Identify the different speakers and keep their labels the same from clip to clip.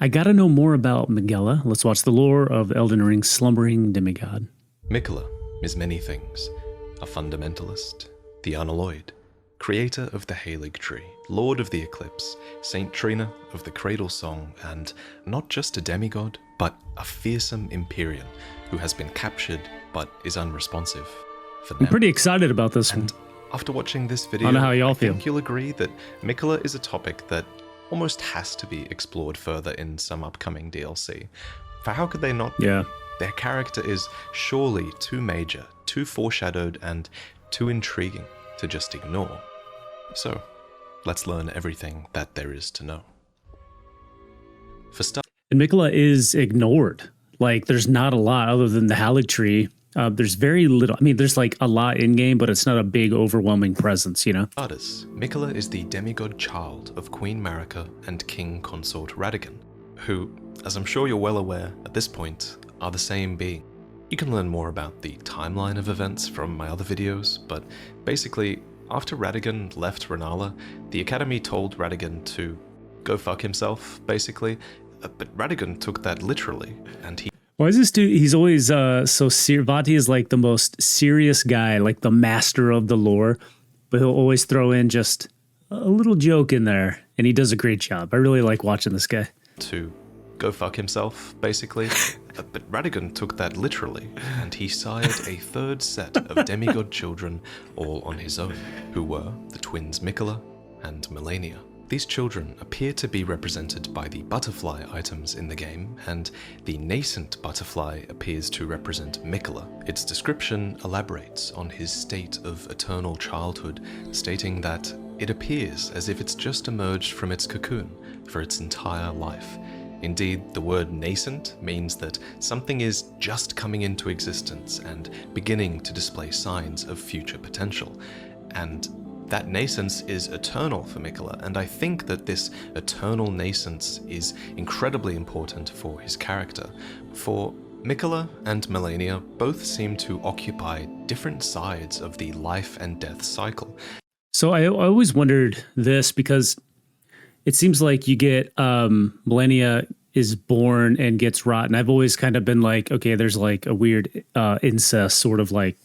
Speaker 1: I gotta know more about Miquella. Let's watch the lore of Elden Ring's Slumbering Demigod.
Speaker 2: Miquella is many things. A fundamentalist, the unalloyed, creator of the Halig Tree, Lord of the Eclipse, Saint Trina of the Cradle Song, and not just a demigod, but a fearsome Empyrean who has been captured but is unresponsive. For
Speaker 1: I'm pretty excited about this one.
Speaker 2: After watching this video,
Speaker 1: I know how y'all
Speaker 2: I
Speaker 1: feel.
Speaker 2: think you'll agree that Miquella is a topic that almost has to be explored further in some upcoming DLC. For how could they not?
Speaker 1: Yeah.
Speaker 2: Their character is surely too major, too foreshadowed, and too intriguing to just ignore. So, let's learn everything that there is to know. For start,
Speaker 1: And Miquella is ignored. Like, there's not a lot other than the Halig Tree. There's very little. I mean, there's like a lot in game, but it's not a big, overwhelming presence, you know?
Speaker 2: starters, Miquella is the demigod child of Queen Marika and King Consort Radagon, who, as I'm sure you're well aware at this point, are the same being. You can learn more about the timeline of events from my other videos, but basically, after Radagon left Rennala, the Academy told Radagon to go fuck himself, basically, but Radagon took that literally, and he
Speaker 1: Why is this dude? He's always so serious. Vaati is like the most serious guy, like the master of the lore, but he'll always throw in just a little joke in there, and he does a great job. I really like watching this guy.
Speaker 2: to go fuck himself, basically. But Radagon took that literally, and he sired a third set of demigod children all on his own, who were the twins Miquella and Malenia. These children appear to be represented by the butterfly items in the game, and the nascent butterfly appears to represent Miquella. Its description elaborates on his state of eternal childhood, stating that it appears as if it's just emerged from its cocoon for its entire life. Indeed, the word nascent means that something is just coming into existence and beginning to display signs of future potential. And that nascence is eternal for Miquella, and I think that this eternal nascence is incredibly important for his character. For Miquella and Malenia both seem to occupy different sides of the life and death cycle.
Speaker 1: So I always wondered this because it seems like you get Malenia is born and gets rotten. I've always kind of been like, okay, there's like a weird incest sort of like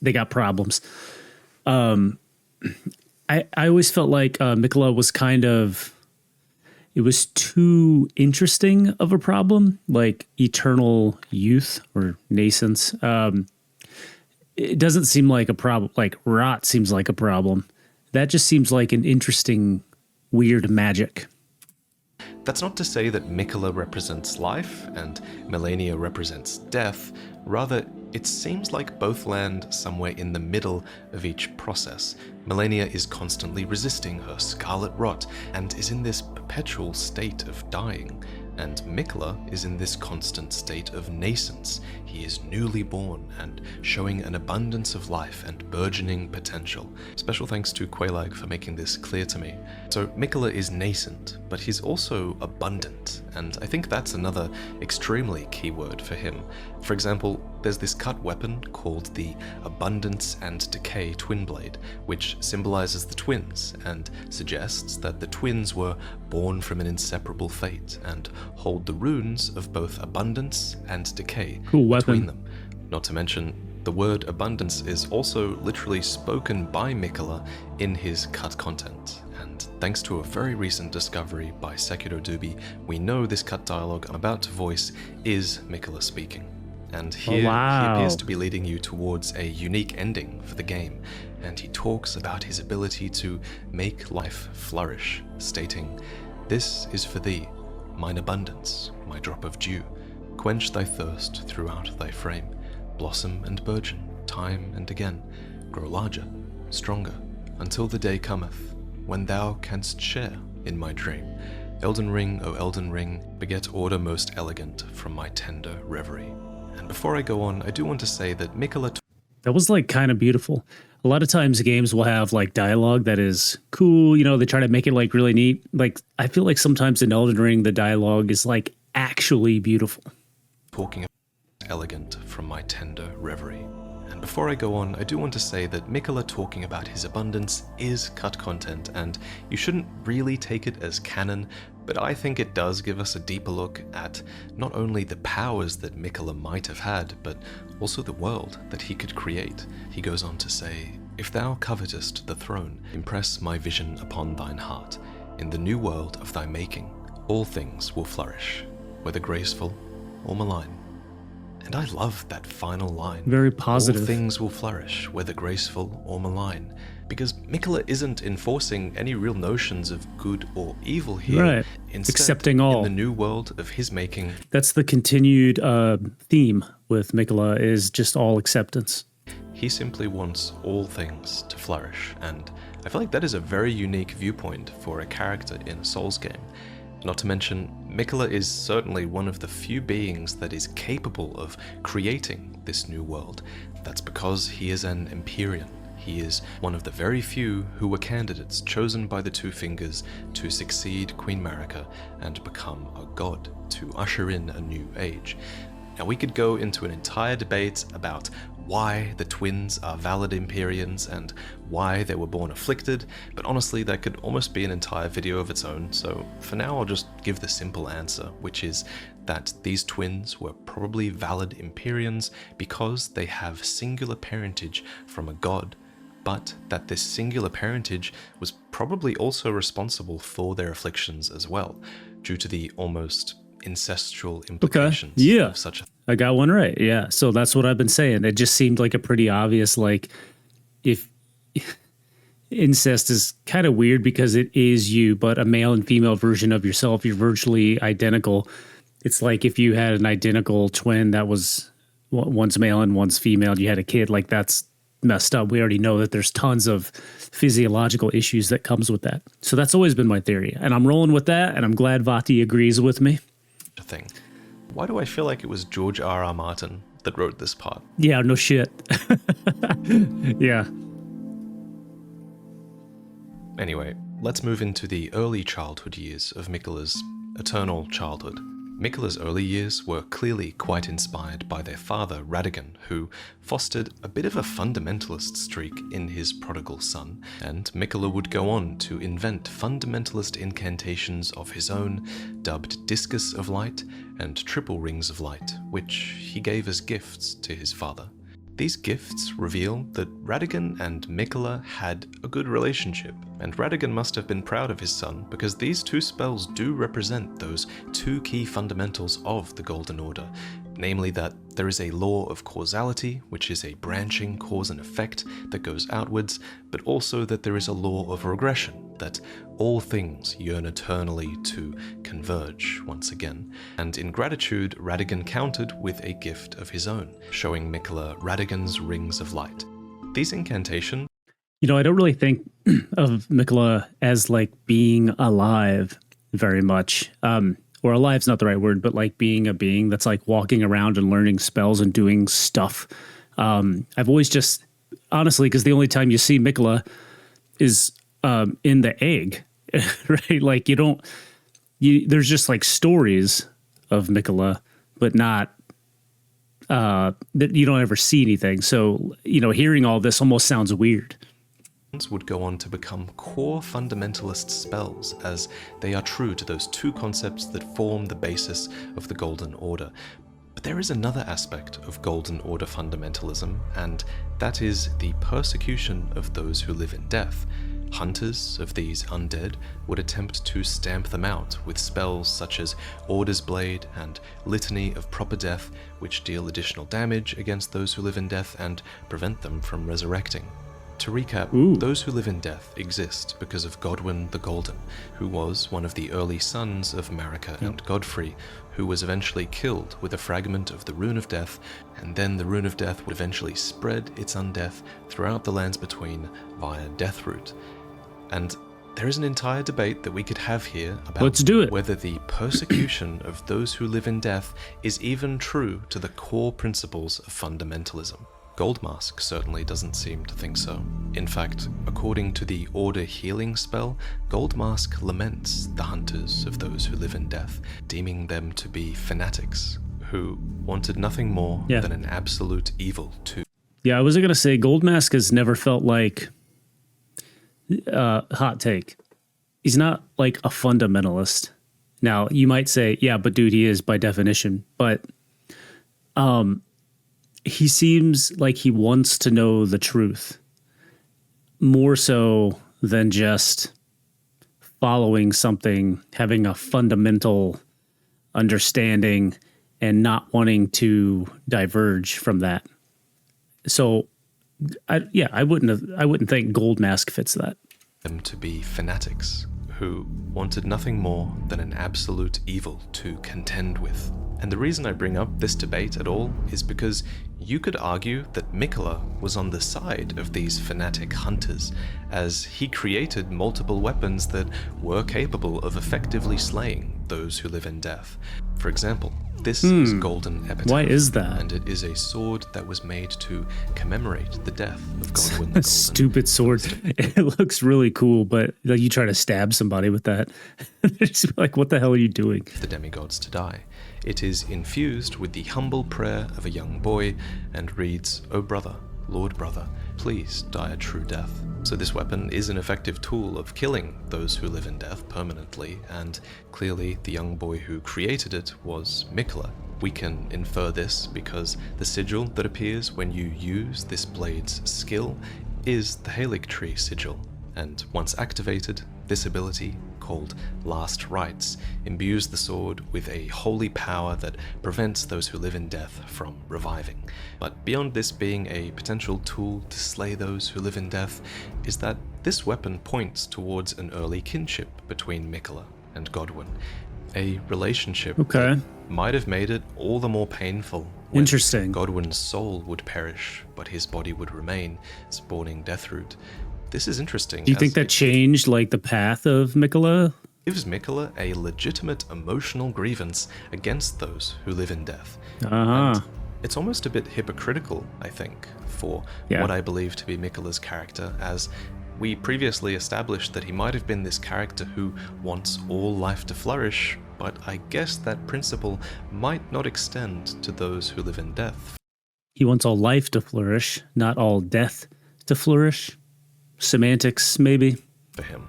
Speaker 1: they got problems. I always felt like Miquella was kind of, it was too interesting of a problem, like eternal youth or nascence. It doesn't seem like a problem, like rot seems like a problem. That just seems like an interesting, weird magic.
Speaker 2: That's not to say that Miquella represents life and Malenia represents death. Rather, it seems like both land somewhere in the middle of each process. Malenia is constantly resisting her scarlet rot and is in this perpetual state of dying, and Miquella is in this constant state of nascence. He is newly born and showing an abundance of life and burgeoning potential. Special thanks to Quailag for making this clear to me. So Miquella is nascent, but he's also abundant, and I think that's another extremely key word for him. For example, there's this cut weapon called the Abundance and Decay Twin Blade, which symbolizes the twins and suggests that the twins were born from an inseparable fate and hold the runes of both abundance and decay between them. Not to mention, the word abundance is also literally spoken by Miquella in his cut content. And thanks to a very recent discovery by Sekiro Dubi, we know this cut dialogue I'm about to voice is Miquella speaking. And here he appears to be leading you towards a unique ending for the game, and he talks about his ability to make life flourish, stating, "This is for thee, mine abundance, my drop of dew, quench thy thirst throughout thy frame, blossom and burgeon, time and again, grow larger, stronger, until the day cometh, when thou canst share in my dream. Elden Ring, O Elden Ring, beget order most elegant from my tender reverie." And before I go on, I do want to say that Miquella...
Speaker 1: That was like kind of beautiful. A lot of times games will have like dialogue that is cool. You know, they try to make it like really neat. Like, I feel like sometimes in Elden Ring, the dialogue is like actually beautiful.
Speaker 2: Talking elegant from my tender reverie. And before I go on, I do want to say that Miquella talking about his abundance is cut content, and you shouldn't really take it as canon, but I think it does give us a deeper look at not only the powers that Miquella might have had, but also the world that he could create. He goes on to say, "If thou covetest the throne, impress my vision upon thine heart. In the new world of thy making, all things will flourish, whether graceful or malign." And I love that final line.
Speaker 1: Very positive.
Speaker 2: All things will flourish, whether graceful or malign. Because Miquella isn't enforcing any real notions of good or evil here.
Speaker 1: Right.
Speaker 2: Instead,
Speaker 1: Accepting all.
Speaker 2: in the new world of his making,
Speaker 1: That's the continued theme with Miquella, is just all acceptance.
Speaker 2: he simply wants all things to flourish. And I feel like that is a very unique viewpoint for a character in a Souls game. Not to mention, Miquella is certainly one of the few beings that is capable of creating this new world. That's because he is an Empyrean. He is one of the very few who were candidates chosen by the Two Fingers to succeed Queen Marika and become a god, to usher in a new age. Now, we could go into an entire debate about why the twins are valid Empyreans and why they were born afflicted, but honestly that could almost be an entire video of its own, so for now I'll just give the simple answer, which is that these twins were probably valid Empyreans because they have singular parentage from a god, but that this singular parentage was probably also responsible for their afflictions as well, due to the almost incestual implications of such a
Speaker 1: I got one right. Yeah. So that's what I've been saying. It just seemed like a pretty obvious, like, if incest is kind of weird because it is you, but a male and female version of yourself, you're virtually identical. It's like if you had an identical twin that was one's male and one's female, you had a kid, like, that's messed up. We already know that there's tons of physiological issues that comes with that. So that's always been my theory, and I'm rolling with that, and I'm glad Vaati agrees with me.
Speaker 2: thing. Why do I feel like it was George R.R. Martin that wrote this part?
Speaker 1: Yeah, no shit. Yeah.
Speaker 2: Anyway, let's move into the early childhood years of Miquella's eternal childhood. Miquella's early years were clearly quite inspired by their father, Radagon, who fostered a bit of a fundamentalist streak in his prodigal son, and Miquella would go on to invent fundamentalist incantations of his own, dubbed Discus of Light and Triple Rings of Light, which he gave as gifts to his father. These gifts reveal that Radagon and Miquella had a good relationship, and Radagon must have been proud of his son because these two spells do represent those two key fundamentals of the Golden Order, namely that there is a law of causality, which is a branching cause and effect that goes outwards, but also that there is a law of regression, that all things yearn eternally to converge once again. And in gratitude, Radagon countered with a gift of his own, showing Miquella Radagon's Rings of Light. These incantations...
Speaker 1: You know, I don't really think of Miquella as, like, being alive very much. Or alive's not the right word, but like being a being that's like walking around and learning spells and doing stuff. I've always just, honestly, because the only time you see Miquella is in the egg, right? Like there's just like stories of Miquella, but not, that you don't ever see anything. So, you know, hearing all this almost sounds weird.
Speaker 2: Would go on to become core fundamentalist spells, as they are true to those two concepts that form the basis of the Golden Order. But there is another aspect of Golden Order fundamentalism, and that is the persecution of those who live in death. Hunters of these undead would attempt to stamp them out with spells such as Order's Blade and Litany of Proper Death, which deal additional damage against those who live in death and prevent them from resurrecting. To recap, those who live in death exist because of Godwyn the Golden, who was one of the early sons of Marika and Godfrey, who was eventually killed with a fragment of the Rune of Death, and then the Rune of Death would eventually spread its undeath throughout the lands between via Deathroot. And there is an entire debate that we could have here about whether the persecution of those who live in death is even true to the core principles of fundamentalism. Goldmask certainly doesn't seem to think so. In fact, according to the Order healing spell, Goldmask laments the hunters of those who live in death, deeming them to be fanatics who wanted nothing more than an absolute evil to.
Speaker 1: Yeah, I was going to say Gold Mask has never felt like hot take. He's not like a fundamentalist. Now, you might say, yeah, but dude, he is by definition. But he seems like he wants to know the truth more so than just following something, having a fundamental understanding and not wanting to diverge from that. So, I wouldn't think Gold Mask fits that.
Speaker 2: Them to be fanatics who wanted nothing more than an absolute evil to contend with. And the reason I bring up this debate at all is because you could argue that Miquella was on the side of these fanatic hunters, as he created multiple weapons that were capable of effectively slaying those who live in death. For example, this is Golden Epitaph.
Speaker 1: Why is that?
Speaker 2: And it is a sword that was made to commemorate the death of Godwyn the Golden.
Speaker 1: Stupid sword. It looks really cool, but like you try to stab somebody with that. It's like, what the hell are you doing?
Speaker 2: The demigods to die. It is infused with the humble prayer of a young boy and reads, "O brother, Lord brother, please die a true death." So this weapon is an effective tool of killing those who live in death permanently, and clearly the young boy who created it was Miquella. We can infer this because the sigil that appears when you use this blade's skill is the Halig Tree sigil, and once activated, this ability, called Last Rites, imbues the sword with a holy power that prevents those who live in death from reviving. But beyond this being a potential tool to slay those who live in death, is that this weapon points towards an early kinship between Miquella and Godwyn, a relationship that might have made it all the more painful when
Speaker 1: Interesting.
Speaker 2: Godwyn's soul would perish, but his body would remain, spawning Deathroot. This is interesting.
Speaker 1: Do you think that changed like the path of Miquella?
Speaker 2: Gives Miquella a legitimate emotional grievance against those who live in death.
Speaker 1: Uh-huh.
Speaker 2: It's almost a bit hypocritical, I think, for what I believe to be Miquella's character, as we previously established that he might have been this character who wants all life to flourish, but I guess that principle might not extend to those who live in death.
Speaker 1: He wants all life to flourish, not all death to flourish. Semantics, maybe.
Speaker 2: For him,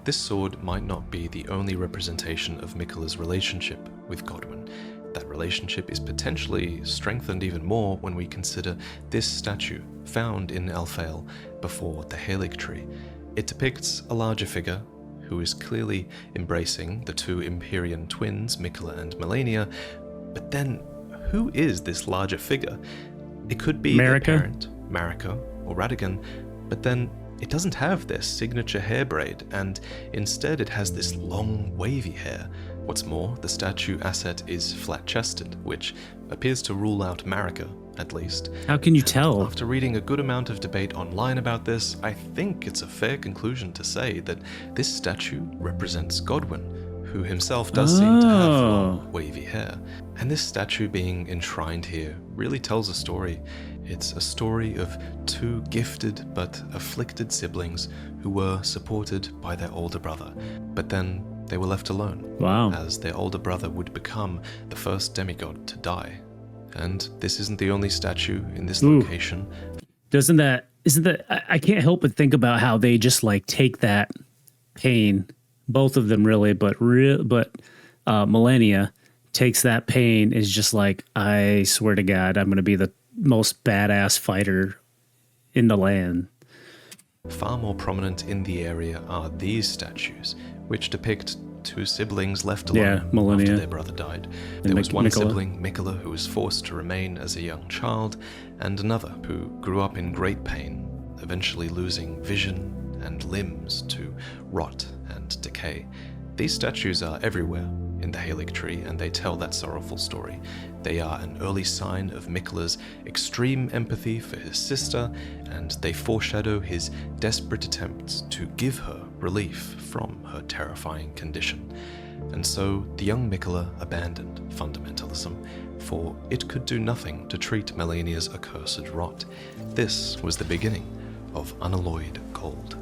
Speaker 2: this sword might not be the only representation of Miquella's relationship with Godwyn. That relationship is potentially strengthened even more when we consider this statue found in Elfale before the Halig Tree. It depicts a larger figure who is clearly embracing the two Empyrean twins, Miquella and Malenia, but then who is this larger figure? It could be their parent, Marika, or Radagon, but then it doesn't have their signature hair braid, and instead it has this long, wavy hair. What's more, the statue asset is flat-chested, which appears to rule out Marika, at least.
Speaker 1: How can you tell?
Speaker 2: After reading a good amount of debate online about this, I think it's a fair conclusion to say that this statue represents Godwyn, who himself does seem to have long, wavy hair. And this statue being enshrined here really tells a story. It's a story of two gifted but afflicted siblings who were supported by their older brother, but then they were left alone, as their older brother would become the first demigod to die. And this isn't the only statue in this location.
Speaker 1: Isn't that, I can't help but think about how they just like take that pain, both of them really, but Malenia takes that pain, is just like, I swear to God, I'm going to be the most badass fighter in the land.
Speaker 2: Far more prominent in the area are these statues, which depict two siblings left alone after their brother died. There was one sibling, Miquella, who was forced to remain as a young child, and another who grew up in great pain, eventually losing vision and limbs to rot and decay. These statues are everywhere in the Halig Tree, and they tell that sorrowful story. They are an early sign of Miquella's extreme empathy for his sister, and they foreshadow his desperate attempts to give her relief from her terrifying condition. And so the young Miquella abandoned fundamentalism, for it could do nothing to treat Malenia's accursed rot. This was the beginning of unalloyed gold.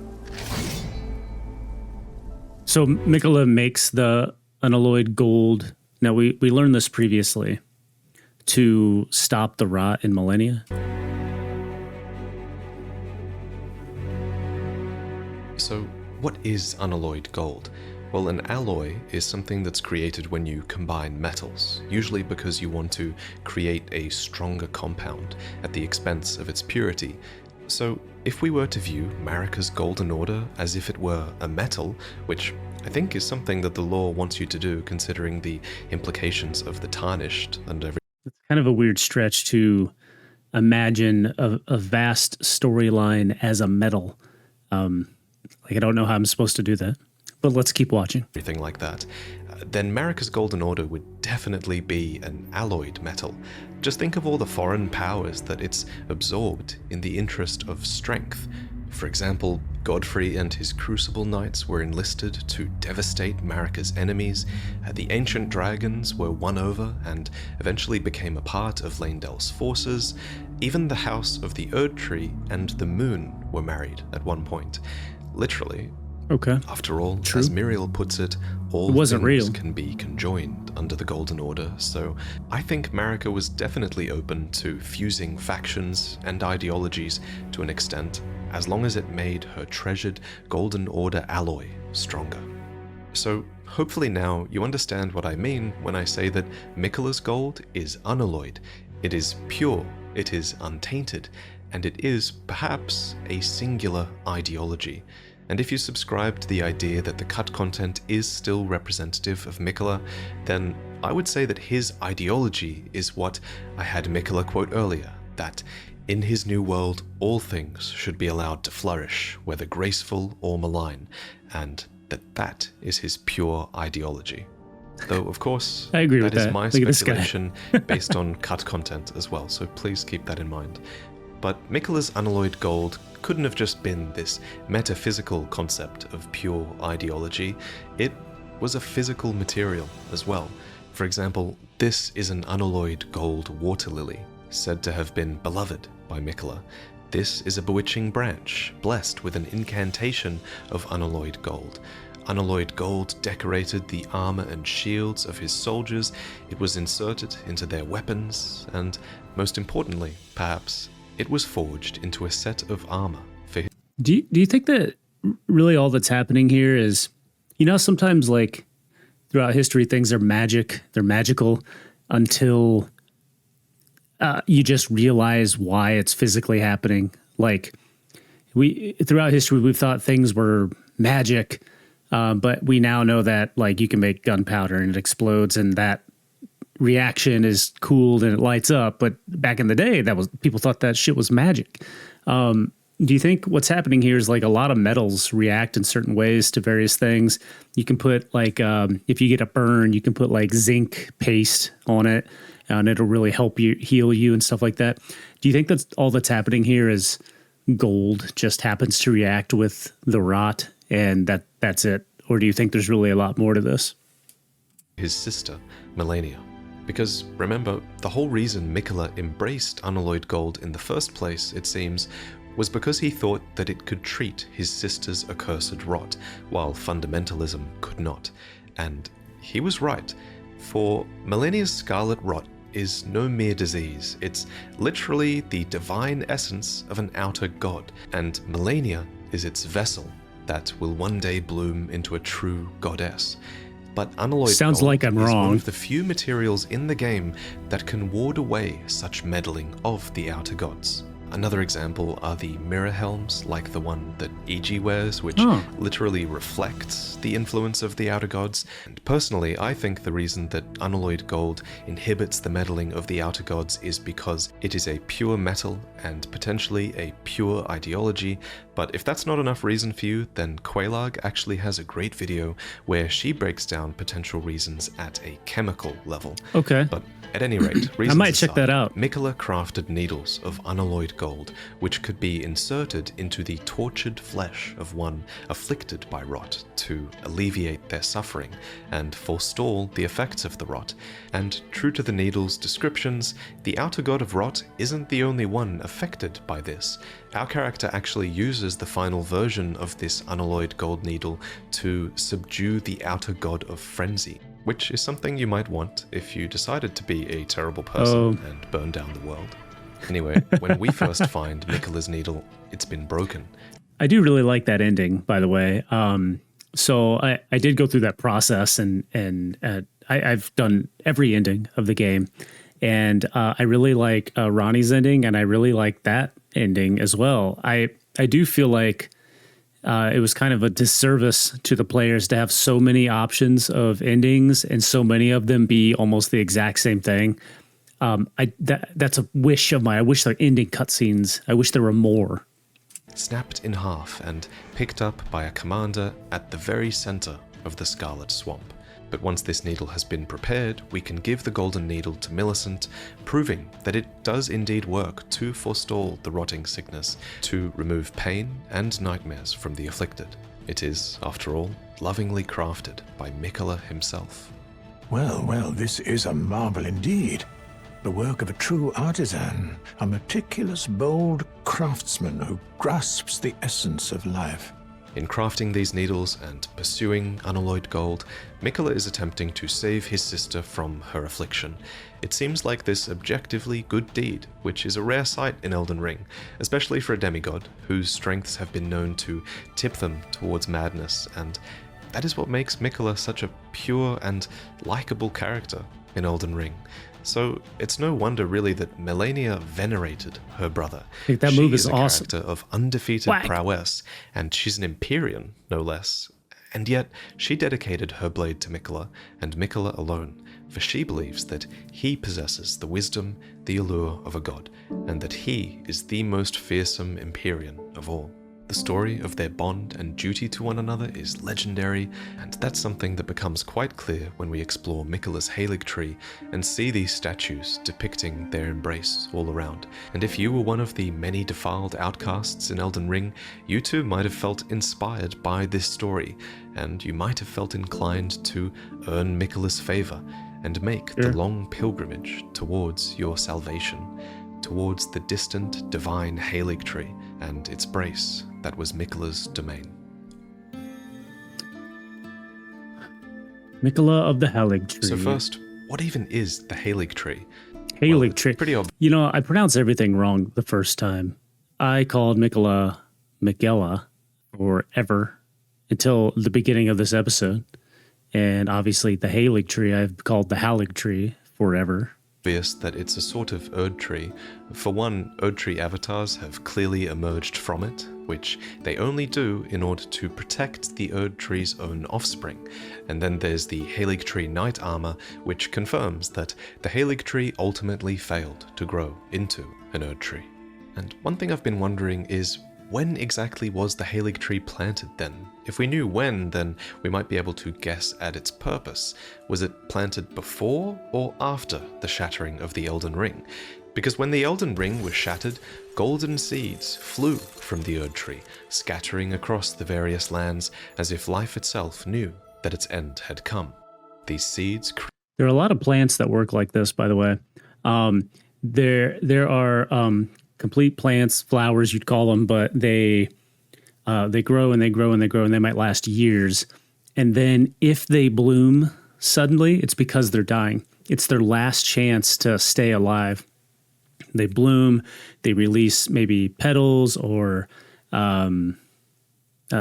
Speaker 1: So Miquella makes the unalloyed gold. Now, we learned this previously, to stop the rot in Malenia.
Speaker 2: So, what is unalloyed gold? Well, an alloy is something that's created when you combine metals, usually because you want to create a stronger compound at the expense of its purity. So, if we were to view Marika's Golden Order as if it were a metal, which I think is something that the lore wants you to do considering the implications of the tarnished and everything.
Speaker 1: It's kind of a weird stretch to imagine a vast storyline as a metal. Like, I don't know how I'm supposed to do that, but let's keep watching.
Speaker 2: Everything like that, then Marika's Golden Order would definitely be an alloyed metal. Just think of all the foreign powers that it's absorbed in the interest of strength. For example, Godfrey and his Crucible Knights were enlisted to devastate Marika's enemies, the Ancient Dragons were won over and eventually became a part of Laendel's forces, even the House of the Erdtree and the Moon were married at one point. Literally.
Speaker 1: Okay.
Speaker 2: After all,
Speaker 1: True.
Speaker 2: as Muriel puts it, all
Speaker 1: wasn't
Speaker 2: things
Speaker 1: real.
Speaker 2: can be conjoined under the Golden Order, so I think Marika was definitely open to fusing factions and ideologies to an extent, as long as it made her treasured Golden Order alloy stronger. So hopefully now you understand what I mean when I say that Miquella's gold is unalloyed. It is pure, it is untainted, and it is, perhaps, a singular ideology. And if you subscribe to the idea that the cut content is still representative of Miquella, then I would say that his ideology is what I had Miquella quote earlier, that in his new world, all things should be allowed to flourish, whether graceful or malign, and that is his pure ideology. Though, of course,
Speaker 1: I agree with
Speaker 2: that is
Speaker 1: that.
Speaker 2: my
Speaker 1: Look at this guy.
Speaker 2: speculation based on cut content as well, so please keep that in mind. But Miquella's unalloyed gold couldn't have just been this metaphysical concept of pure ideology. It was a physical material as well. For example, this is an unalloyed gold water lily, said to have been beloved by Miquella. This is a bewitching branch, blessed with an incantation of unalloyed gold. Unalloyed gold decorated the armor and shields of his soldiers, it was inserted into their weapons, and most importantly, perhaps, it was forged into a set of armor for his.
Speaker 1: Do you think that really all that's happening here is, sometimes like throughout history, things are magical until you just realize why it's physically happening. Like throughout history, we've thought things were magic, but we now know that like you can make gunpowder and it explodes and that reaction is cooled and it lights up, but back in the day people thought that shit was magic. Do you think what's happening here is like a lot of metals react in certain ways to various things? You can put like if you get a burn, you can put like zinc paste on it and it'll really help you heal you and stuff like that. Do you think that's all that's happening here is gold just happens to react with the rot and that's it? Or do you think there's really a lot more to this?
Speaker 2: His sister, Melania. Because, remember, the whole reason Miquella embraced unalloyed gold in the first place, it seems, was because he thought that it could treat his sister's accursed rot, while fundamentalism could not. And he was right, for Melania's scarlet rot is no mere disease, it's literally the divine essence of an outer god, and Melania is its vessel that will one day bloom into a true goddess. But unalloyed
Speaker 1: Sounds
Speaker 2: gold
Speaker 1: like I'm
Speaker 2: is
Speaker 1: wrong.
Speaker 2: one of the few materials in the game that can ward away such meddling of the outer gods. Another example are the mirror helms, like the one that E.G. wears, which literally reflects the influence of the outer gods. And personally, I think the reason that unalloyed gold inhibits the meddling of the outer gods is because it is a pure metal and potentially a pure ideology. But if that's not enough reason for you, then Quelaag actually has a great video where she breaks down potential reasons at a chemical level.
Speaker 1: Okay.
Speaker 2: But at any rate,
Speaker 1: I might check that out.
Speaker 2: Miquella crafted needles of unalloyed gold, which could be inserted into the tortured flesh of one afflicted by rot to alleviate their suffering and forestall the effects of the rot. And true to the needle's descriptions, the outer god of rot isn't the only one affected by this. Our character actually uses the final version of this unalloyed gold needle to subdue the outer god of frenzy, which is something you might want if you decided to be a terrible person and burn down the world. Anyway, when we first find Miquella's needle, it's been broken.
Speaker 1: I do really like that ending, by the way. So I did go through that process, and I've done every ending of the game, and I really like Ronnie's ending, and I really like that ending as well. I do feel like it was kind of a disservice to the players to have so many options of endings and so many of them be almost the exact same thing. That's a wish of mine. I wish there were ending cutscenes. I wish there were more.
Speaker 2: Snapped in half and picked up by a commander at the very center of the Scarlet Swamp. But once this needle has been prepared, we can give the golden needle to Millicent, proving that it does indeed work to forestall the rotting sickness, to remove pain and nightmares from the afflicted. It is, after all, lovingly crafted by Miquella himself.
Speaker 3: Well, well, this is a marvel indeed. The work of a true artisan, a meticulous, bold craftsman who grasps the essence of life.
Speaker 2: In crafting these needles and pursuing unalloyed gold, Miquella is attempting to save his sister from her affliction. It seems like this objectively good deed, which is a rare sight in Elden Ring, especially for a demigod, whose strengths have been known to tip them towards madness, and that is what makes Miquella such a pure and likable character in Elden Ring. So it's no wonder really that Malenia venerated her brother.
Speaker 1: That move is
Speaker 2: a
Speaker 1: awesome.
Speaker 2: Character of undefeated
Speaker 1: Whack.
Speaker 2: prowess, and she's an Empyrean, no less. And yet she dedicated her blade to Miquella, and Miquella alone, for she believes that he possesses the wisdom, the allure of a god, and that he is the most fearsome Empyrean of all. The story of their bond and duty to one another is legendary, and that's something that becomes quite clear when we explore Miquella's Halig tree and see these statues depicting their embrace all around. And if you were one of the many defiled outcasts in Elden Ring, you too might have felt inspired by this story, and you might have felt inclined to earn Miquella's favor and make the long pilgrimage towards your salvation, towards the distant divine Halig tree and its brace that was Miquella's domain.
Speaker 1: Miquella of the Halig tree.
Speaker 2: So first, what even is the Halig tree?
Speaker 1: Halig tree.
Speaker 2: Pretty obvious.
Speaker 1: You know, I pronounced everything wrong the first time. I called Miquella Miquella forever until the beginning of this episode. And obviously the Halig tree I've called the Halig tree forever.
Speaker 2: That it's a sort of Erd tree. For one, Erd tree avatars have clearly emerged from it, which they only do in order to protect the Erd tree's own offspring. And then there's the Halig tree knight armor, which confirms that the Halig tree ultimately failed to grow into an Erd tree. And one thing I've been wondering is, when exactly was the Halig tree planted then? If we knew when, then we might be able to guess at its purpose. Was it planted before or after the shattering of the Elden Ring? Because when the Elden Ring was shattered, golden seeds flew from the Erd tree, scattering across the various lands as if life itself knew that its end had come. These seeds...
Speaker 1: There are a lot of plants that work like this, by the way. There are complete plants, flowers you'd call them, but they grow and they grow and they grow and they might last years. And then if they bloom suddenly, it's because they're dying. It's their last chance to stay alive. They bloom, they release maybe petals or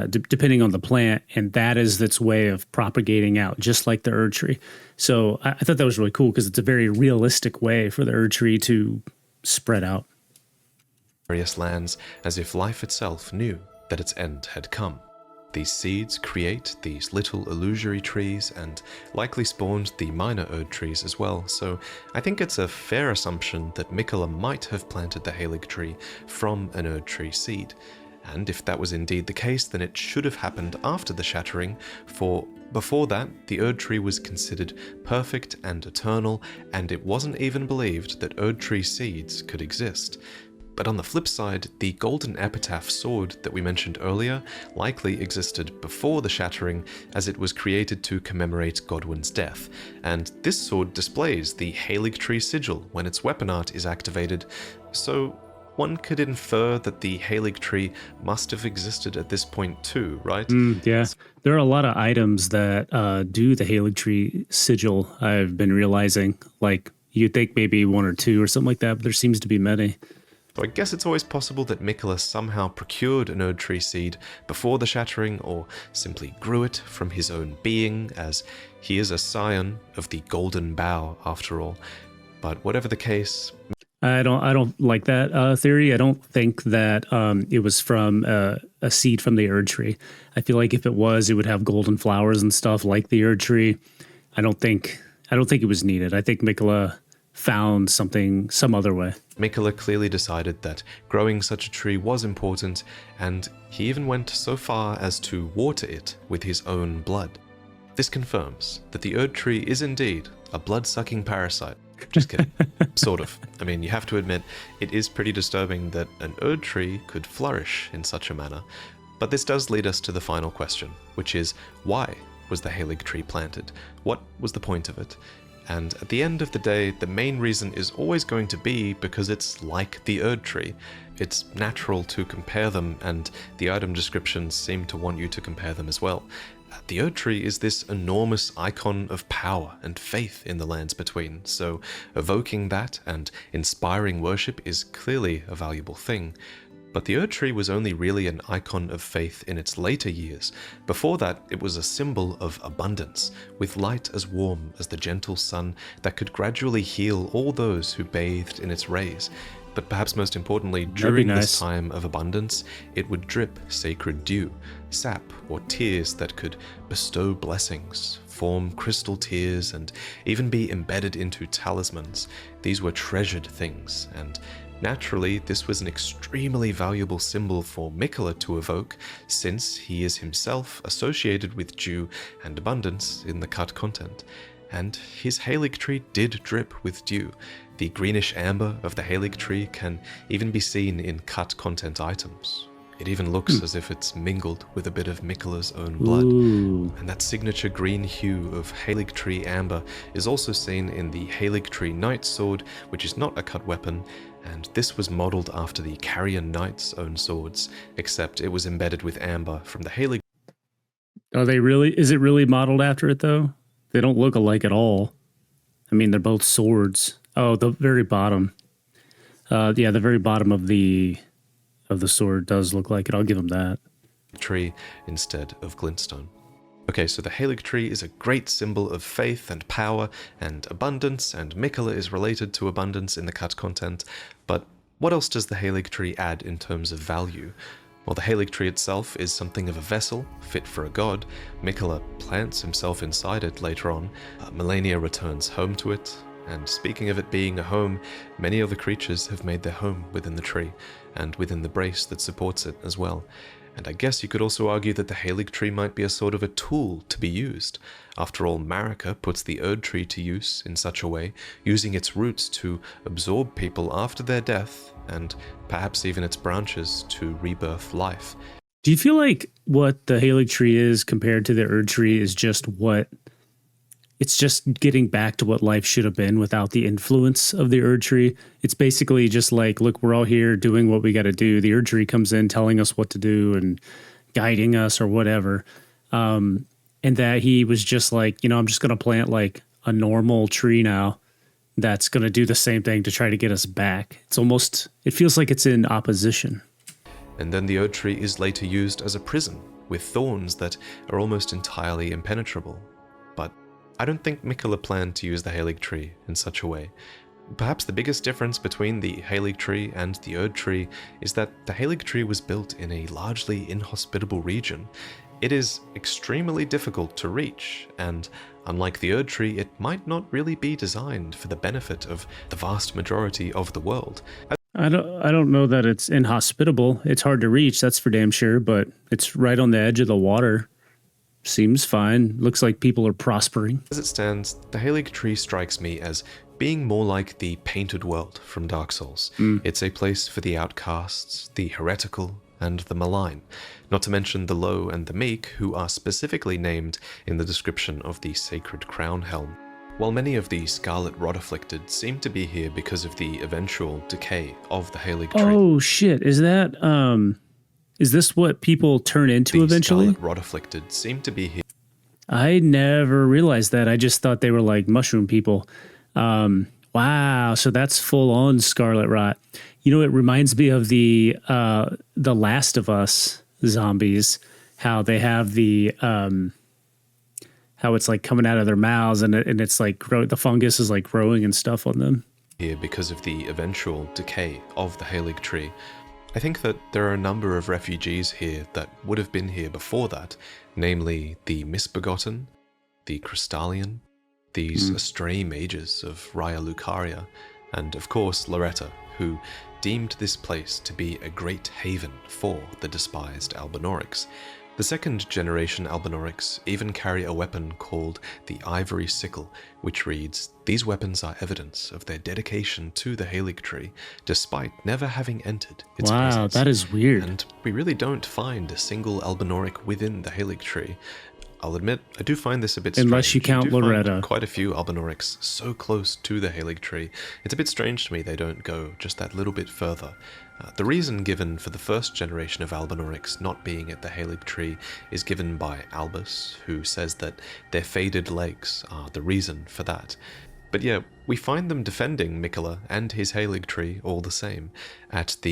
Speaker 1: depending on the plant, and that is its way of propagating out, just like the Erd tree. So I thought that was really cool because it's a very realistic way for the Erd tree to spread out.
Speaker 2: Various lands as if life itself knew that its end had come. These seeds create these little illusory trees and likely spawned the minor Erd trees as well, so I think it's a fair assumption that Miquella might have planted the Halig tree from an Erd tree seed. And if that was indeed the case, then it should have happened after the shattering, for before that, the Erd tree was considered perfect and eternal, and it wasn't even believed that Erd tree seeds could exist. But on the flip side, the golden epitaph sword that we mentioned earlier likely existed before the shattering, as it was created to commemorate Godwyn's death, and this sword displays the Halig tree sigil when its weapon art is activated, so one could infer that the Halig tree must have existed at this point too, right?
Speaker 1: Yeah, there are a lot of items that do the Halig tree sigil, I've been realizing. Like, you'd think maybe one or two or something like that, but there seems to be many.
Speaker 2: So I guess it's always possible that Miquella somehow procured an Erd Tree seed before the Shattering, or simply grew it from his own being, as he is a scion of the Golden Bough after all. But whatever the case,
Speaker 1: I don't like that theory. I don't think that it was from a seed from the Erd Tree. I feel like if it was, it would have golden flowers and stuff like the Erd Tree. I don't think it was needed. I think Miquella found some other way.
Speaker 2: Miquella clearly decided that growing such a tree was important, and he even went so far as to water it with his own blood. This confirms that the Erd Tree is indeed a blood-sucking parasite. Just kidding. Sort of. I mean, you have to admit, it is pretty disturbing that an Erd Tree could flourish in such a manner. But this does lead us to the final question, which is, why was the Halig tree planted? What was the point of it? And at the end of the day, the main reason is always going to be because it's like the Erd Tree. It's natural to compare them, and the item descriptions seem to want you to compare them as well. The Erd Tree is this enormous icon of power and faith in the lands between, so evoking that and inspiring worship is clearly a valuable thing. But the Erd Tree was only really an icon of faith in its later years. Before that, it was a symbol of abundance, with light as warm as the gentle sun that could gradually heal all those who bathed in its rays. But perhaps most importantly, during this time of abundance, it would drip sacred dew, sap or tears that could bestow blessings, form crystal tears, and even be embedded into talismans. These were treasured things, and naturally, this was an extremely valuable symbol for Miquella to evoke, since he is himself associated with dew and abundance in the cut content. And his Halig tree did drip with dew. The greenish amber of the Halig tree can even be seen in cut content items. It even looks as if it's mingled with a bit of Miquella's own blood.
Speaker 1: Ooh.
Speaker 2: And that signature green hue of Halig tree amber is also seen in the Halig tree knight sword, which is not a cut weapon, and this was modeled after the Carrion Knight's own swords, except it was embedded with amber from the Halig.
Speaker 1: Are they really? Is it really modeled after it though? They don't look alike at all. I mean, they're both swords. Oh, the very bottom. Yeah, the very bottom of the sword does look like it. I'll give them that.
Speaker 2: Tree instead of glintstone. Okay, so the Halig tree is a great symbol of faith and power and abundance, and Miquella is related to abundance in the cut content. But what else does the Halig tree add in terms of value? Well, the Halig tree itself is something of a vessel, fit for a god. Miquella plants himself inside it later on. Melania returns home to it, and speaking of it being a home, many other creatures have made their home within the tree, and within the brace that supports it as well. And I guess you could also argue that the Halig tree might be a sort of a tool to be used. After all, Marika puts the Erd tree to use in such a way, using its roots to absorb people after their death, and perhaps even its branches to rebirth life.
Speaker 1: Do you feel like what the Halig tree is compared to the Erd tree is just what... It's just getting back to what life should have been without the influence of the Erd tree? It's basically just like, look, we're all here doing what we got to do. The Erd tree comes in telling us what to do and guiding us or whatever. And that he was just like, you know, I'm just going to plant like a normal tree now that's going to do the same thing to try to get us back. It's almost, it feels like it's in opposition.
Speaker 2: And then the Erd tree is later used as a prison, with thorns that are almost entirely impenetrable. But I don't think Miquella planned to use the Halig tree in such a way. Perhaps the biggest difference between the Halig tree and the Erd tree is that the Halig tree was built in a largely inhospitable region. It is extremely difficult to reach, and unlike the Erd tree, it might not really be designed for the benefit of the vast majority of the world.
Speaker 1: I don't know that it's inhospitable. It's hard to reach, that's for damn sure, but it's right on the edge of the water. Seems fine. Looks like people are prospering.
Speaker 2: As it stands, the Halig tree strikes me as being more like the Painted World from Dark Souls. It's a place for the outcasts, the heretical, and the malign, not to mention the low and the meek, who are specifically named in the description of the Sacred Crown Helm. While many of the Scarlet Rot Afflicted seem to be here because of the eventual decay of the Halig tree.
Speaker 1: Oh shit, is this what people turn into
Speaker 2: the
Speaker 1: eventually?
Speaker 2: Scarlet Rot Afflicted seem to be here.
Speaker 1: I never realized that. I just thought they were like mushroom people. Wow, so that's full on Scarlet Rot. You know, it reminds me of the Last of Us zombies, how they have the how it's like coming out of their mouths and it's like the fungus is like growing and stuff on them.
Speaker 2: Here, because of the eventual decay of the Halig tree, I think that there are a number of refugees here that would have been here before that, namely the Misbegotten, the Crystallian, these astray mages of Raya Lucaria, and of course Loretta, who deemed this place to be a great haven for the despised Albinaurics. The second generation Albinaurics even carry a weapon called the Ivory Sickle, which reads, "These weapons are evidence of their dedication to the Halig tree, despite never having entered its presence."
Speaker 1: Wow, that is weird.
Speaker 2: And we really don't find a single Albinauric within the Halig tree. I'll admit, I do find this a bit strange.
Speaker 1: Unless you count
Speaker 2: do find
Speaker 1: Loretta.
Speaker 2: quite a few Albinaurics so close to the Halig tree. It's a bit strange to me they don't go just that little bit further. The reason given for the first generation of Albinaurics not being at the Halig tree is given by Albus, who says that their faded legs are the reason for that. But yeah, we find them defending Miquella and his Halig tree all the same at the...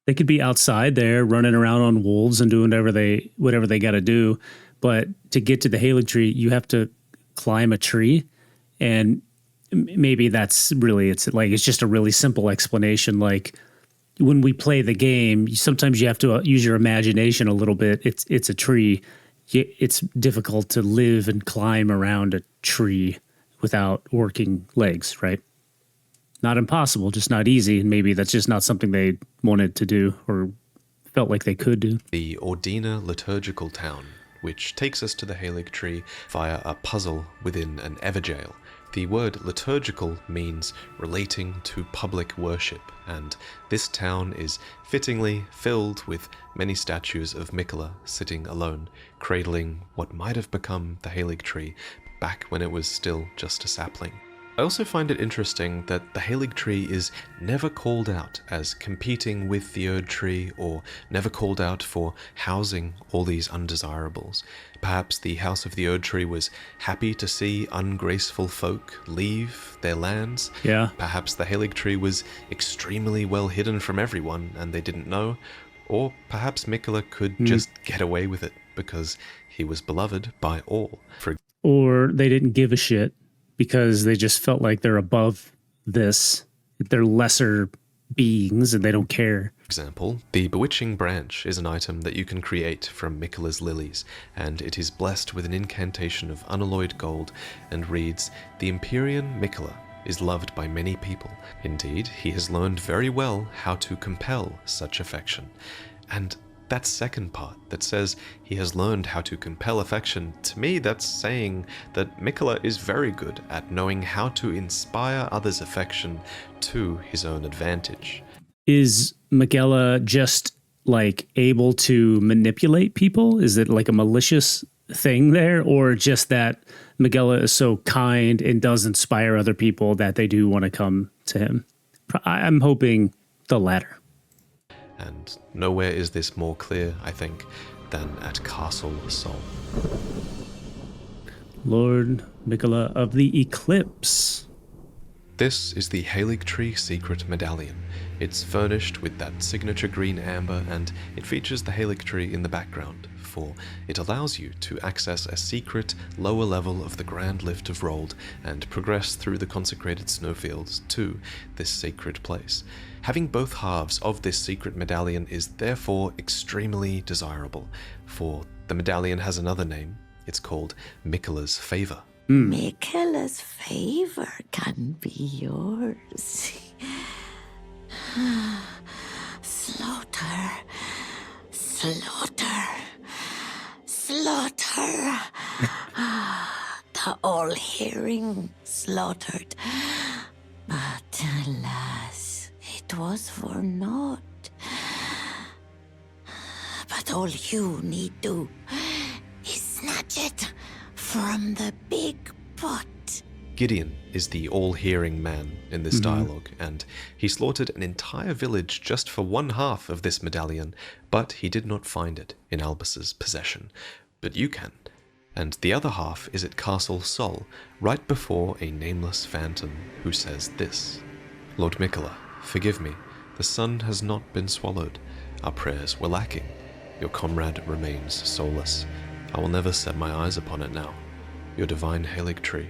Speaker 1: They could be outside there running around on wolves and doing whatever they got to do. But to get to the Halig tree, you have to climb a tree. And maybe that's really, it's just a really simple explanation. Like when we play the game, sometimes you have to use your imagination a little bit. It's a tree. It's difficult to live and climb around a tree without working legs, right? Not impossible, just not easy. And maybe that's just not something they wanted to do or felt like they could do.
Speaker 2: The Ordina liturgical town, which takes us to the Halig tree via a puzzle within an Everjail. The word liturgical means relating to public worship, and this town is fittingly filled with many statues of Miquella sitting alone, cradling what might have become the Halig tree back when it was still just a sapling. I also find it interesting that the Halig tree is never called out as competing with the Erd tree or never called out for housing all these undesirables. Perhaps the House of the Erd tree was happy to see ungraceful folk leave their lands.
Speaker 1: Yeah.
Speaker 2: Perhaps the Halig tree was extremely well hidden from everyone and they didn't know. Or perhaps Miquella could just get away with it because he was beloved by all.
Speaker 1: Or they didn't give a shit, because they just felt like they're above this. They're lesser beings and they don't care.
Speaker 2: For example, the Bewitching Branch is an item that you can create from Miquella's lilies, and it is blessed with an incantation of unalloyed gold and reads, "The Empyrean Miquella is loved by many people. Indeed, he has learned very well how to compel such affection." And that second part that says he has learned how to compel affection, to me that's saying that Miquella is very good at knowing how to inspire others' affection to his own advantage.
Speaker 1: Is Miquella just like able to manipulate people? Is it like a malicious thing there, or just that Miquella is so kind and does inspire other people that they do want to come to him? I'm hoping the latter.
Speaker 2: And nowhere is this more clear, I think, than at Castle Sol.
Speaker 1: Lord Miquella of the Eclipse.
Speaker 2: This is the Halig Tree Secret Medallion. It's furnished with that signature green amber, and it features the Halig Tree in the background, for it allows you to access a secret lower level of the Grand Lift of Rold and progress through the consecrated snowfields to this sacred place. Having both halves of this secret medallion is therefore extremely desirable, for the medallion has another name. It's called Miquella's Favor.
Speaker 4: Miquella's favor can be yours. Slaughter, slaughter, slaughter. The all-hearing slaughtered. But alas, it was for naught. But all you need do is snatch it from the big pot.
Speaker 2: Gideon is the all-hearing man in this dialogue, and he slaughtered an entire village just for one half of this medallion, but he did not find it in Albus's possession. But you can. and the other half is at Castle Sol, right before a nameless phantom who says this: Lord Miquella, forgive me. The sun has not been swallowed. Our prayers were lacking. Your comrade remains soulless. I will never set my eyes upon it now. Your divine Halig tree.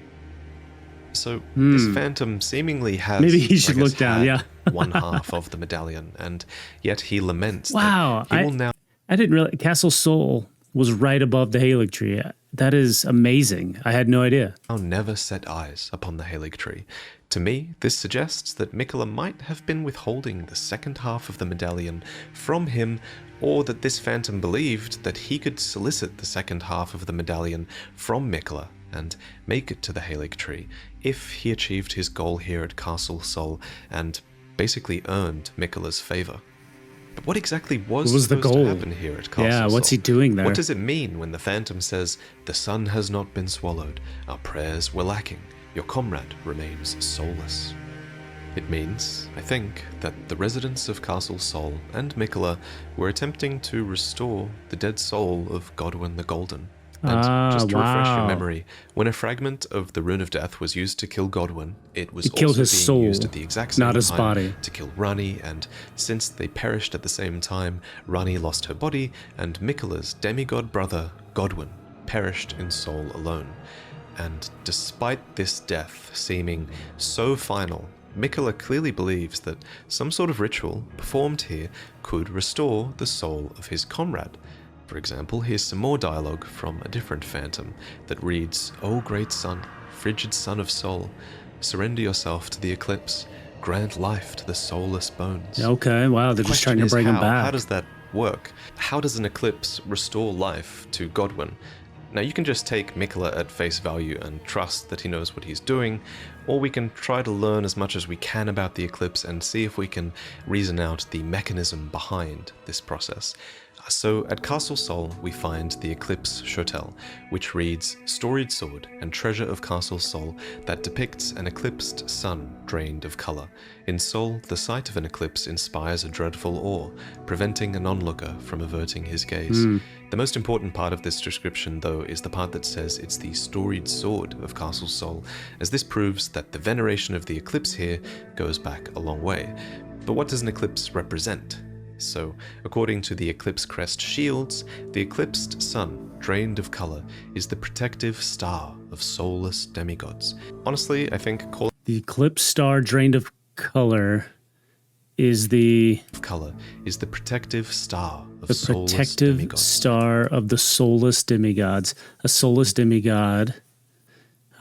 Speaker 2: So this phantom seemingly has,
Speaker 1: Maybe he should
Speaker 2: I guess,
Speaker 1: look down,
Speaker 2: had
Speaker 1: yeah.
Speaker 2: one half of the medallion, and yet he laments
Speaker 1: Wow,
Speaker 2: that he will now
Speaker 1: I didn't realize Castle Sol was right above the Halig tree. That is amazing. I had no idea.
Speaker 2: never set eyes upon the Halig tree. To me, this suggests that Miquella might have been withholding the second half of the medallion from him, or that this phantom believed that he could solicit the second half of the medallion from Miquella and make it to the Halig tree if he achieved his goal here at Castle Sol and basically earned Miquella's favor. But what exactly was
Speaker 1: the
Speaker 2: supposed
Speaker 1: goal?
Speaker 2: to happen here at Castle
Speaker 1: Yeah, what's
Speaker 2: Sol?
Speaker 1: he doing there?
Speaker 2: What does it mean when the phantom says, the sun has not been swallowed, our prayers were lacking, your comrade remains soulless? It means, I think, that the residents of Castle Sol and Miquella were attempting to restore the dead soul of Godwyn the Golden. And just to refresh your
Speaker 1: wow.
Speaker 2: memory, when a fragment of the Rune of Death was used to kill Godwyn, it was
Speaker 1: It killed
Speaker 2: also
Speaker 1: his
Speaker 2: being
Speaker 1: soul,
Speaker 2: used at the exact same
Speaker 1: not his
Speaker 2: time
Speaker 1: body.
Speaker 2: to kill Rani, and since they perished at the same time, Rani lost her body, and Miquella's demigod brother, Godwyn, perished in soul alone. And despite this death seeming so final, Miquella clearly believes that some sort of ritual performed here could restore the soul of his comrade. For example, here's some more dialogue from a different phantom that reads, O great sun, frigid sun of soul, surrender yourself to the eclipse, grant life to the soulless bones.
Speaker 1: Okay, wow, they're just trying to bring him back.
Speaker 2: How does that work? How does an eclipse restore life to Godwyn? Now, you can just take Miquella at face value and trust that he knows what he's doing, or we can try to learn as much as we can about the eclipse and see if we can reason out the mechanism behind this process. So at Castle Sol, we find the Eclipse Shotel, which reads, Storied sword and treasure of Castle Sol that depicts an eclipsed sun drained of color. In Sol, the sight of an eclipse inspires a dreadful awe, preventing an onlooker from averting his gaze. The most important part of this description, though, is the part that says it's the storied sword of Castle Sol, as this proves that the veneration of the eclipse here goes back a long way. But what does an eclipse represent? So, according to the Eclipse Crest shields, the eclipsed sun, drained of color, is the protective star of soulless demigods. Honestly, I think
Speaker 1: The eclipse star drained of color is the
Speaker 2: protective star of
Speaker 1: the
Speaker 2: soulless
Speaker 1: protective
Speaker 2: demigods.
Speaker 1: star of the soulless demigods. A soulless demigod.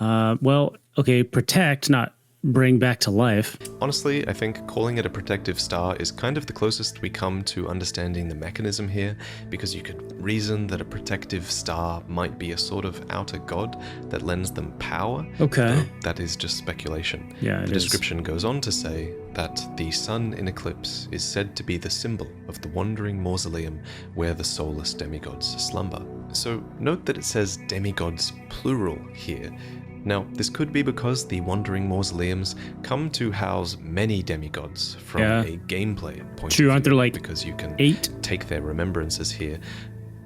Speaker 1: Well, okay, protect, not bring back to life.
Speaker 2: Honestly, I think calling it a protective star is kind of the closest we come to understanding the mechanism here, because you could reason that a protective star might be a sort of outer god that lends them power.
Speaker 1: Okay.
Speaker 2: Though that is just speculation.
Speaker 1: Yeah, it
Speaker 2: The
Speaker 1: is.
Speaker 2: description goes on to say that the sun in eclipse is said to be the symbol of the wandering mausoleum where the soulless demigods slumber. So note that it says demigods plural here. Now, this could be because the wandering mausoleums come to house many demigods from a gameplay point
Speaker 1: True,
Speaker 2: of view,
Speaker 1: aren't there like
Speaker 2: because you can
Speaker 1: 8?
Speaker 2: take their remembrances here.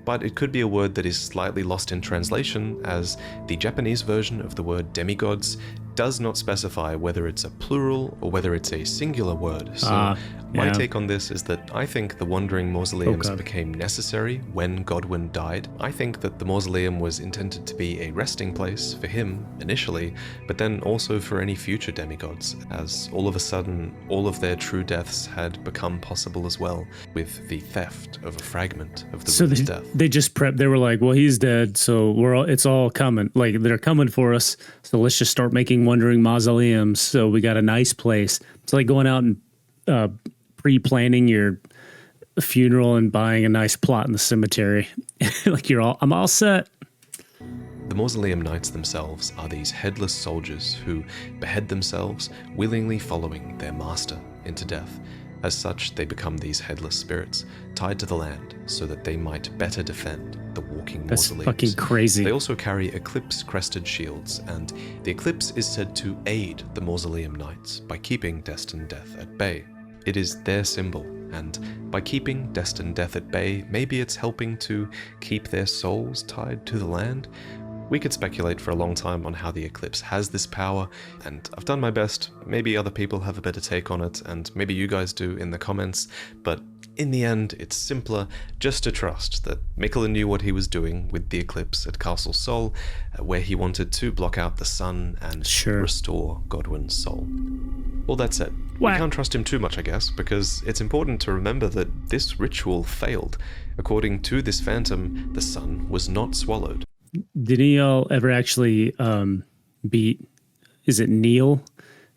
Speaker 2: But it could be a word that is slightly lost in translation, as the Japanese version of the word demigods does not specify whether it's a plural or whether it's a singular word. So my take on this is that I think the wandering mausoleums became necessary when Godwyn died. I think that the mausoleum was intended to be a resting place for him initially, but then also for any future demigods, as all of a sudden all of their true deaths had become possible as well, with the theft of a fragment of the Rune of Death.
Speaker 1: They just prepped. They were like, well, he's dead, so it's all coming. Like, they're coming for us, so let's just start making wandering mausoleums, so we got a nice place. It's like going out and pre-planning your funeral and buying a nice plot in the cemetery. Like, I'm all set.
Speaker 2: The mausoleum knights themselves are these headless soldiers who behead themselves, willingly following their master into death. As such, they become these headless spirits, tied to the land so that they might better defend the walking
Speaker 1: That's
Speaker 2: mausoleums.
Speaker 1: fucking crazy.
Speaker 2: They also carry eclipse-crested shields, and the eclipse is said to aid the mausoleum knights by keeping destined death at bay. It is their symbol, and by keeping destined death at bay, maybe it's helping to keep their souls tied to the land. We could speculate for a long time on how the eclipse has this power, and I've done my best. Maybe other people have a better take on it, and maybe you guys do in the comments, but in the end, it's simpler just to trust that Miquella knew what he was doing with the eclipse at Castle Sol, where he wanted to block out the sun and restore Godwyn's soul. All that said, we can't trust him too much, I guess, because it's important to remember that this ritual failed. According to this phantom, the sun was not swallowed.
Speaker 1: Did y'all ever actually beat, is it Neil?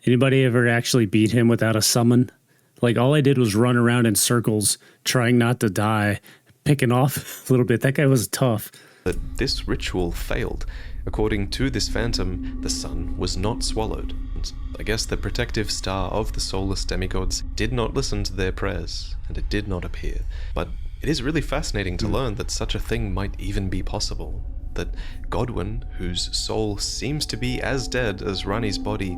Speaker 1: Anybody ever actually beat him without a summon? Like, all I did was run around in circles, trying not to die, picking off a little bit. That guy was tough.
Speaker 2: That this ritual failed. According to this phantom, the sun was not swallowed. And I guess the protective star of the soulless demigods did not listen to their prayers, and it did not appear. But it is really fascinating to learn that such a thing might even be possible. That Godwyn, whose soul seems to be as dead as Rani's body,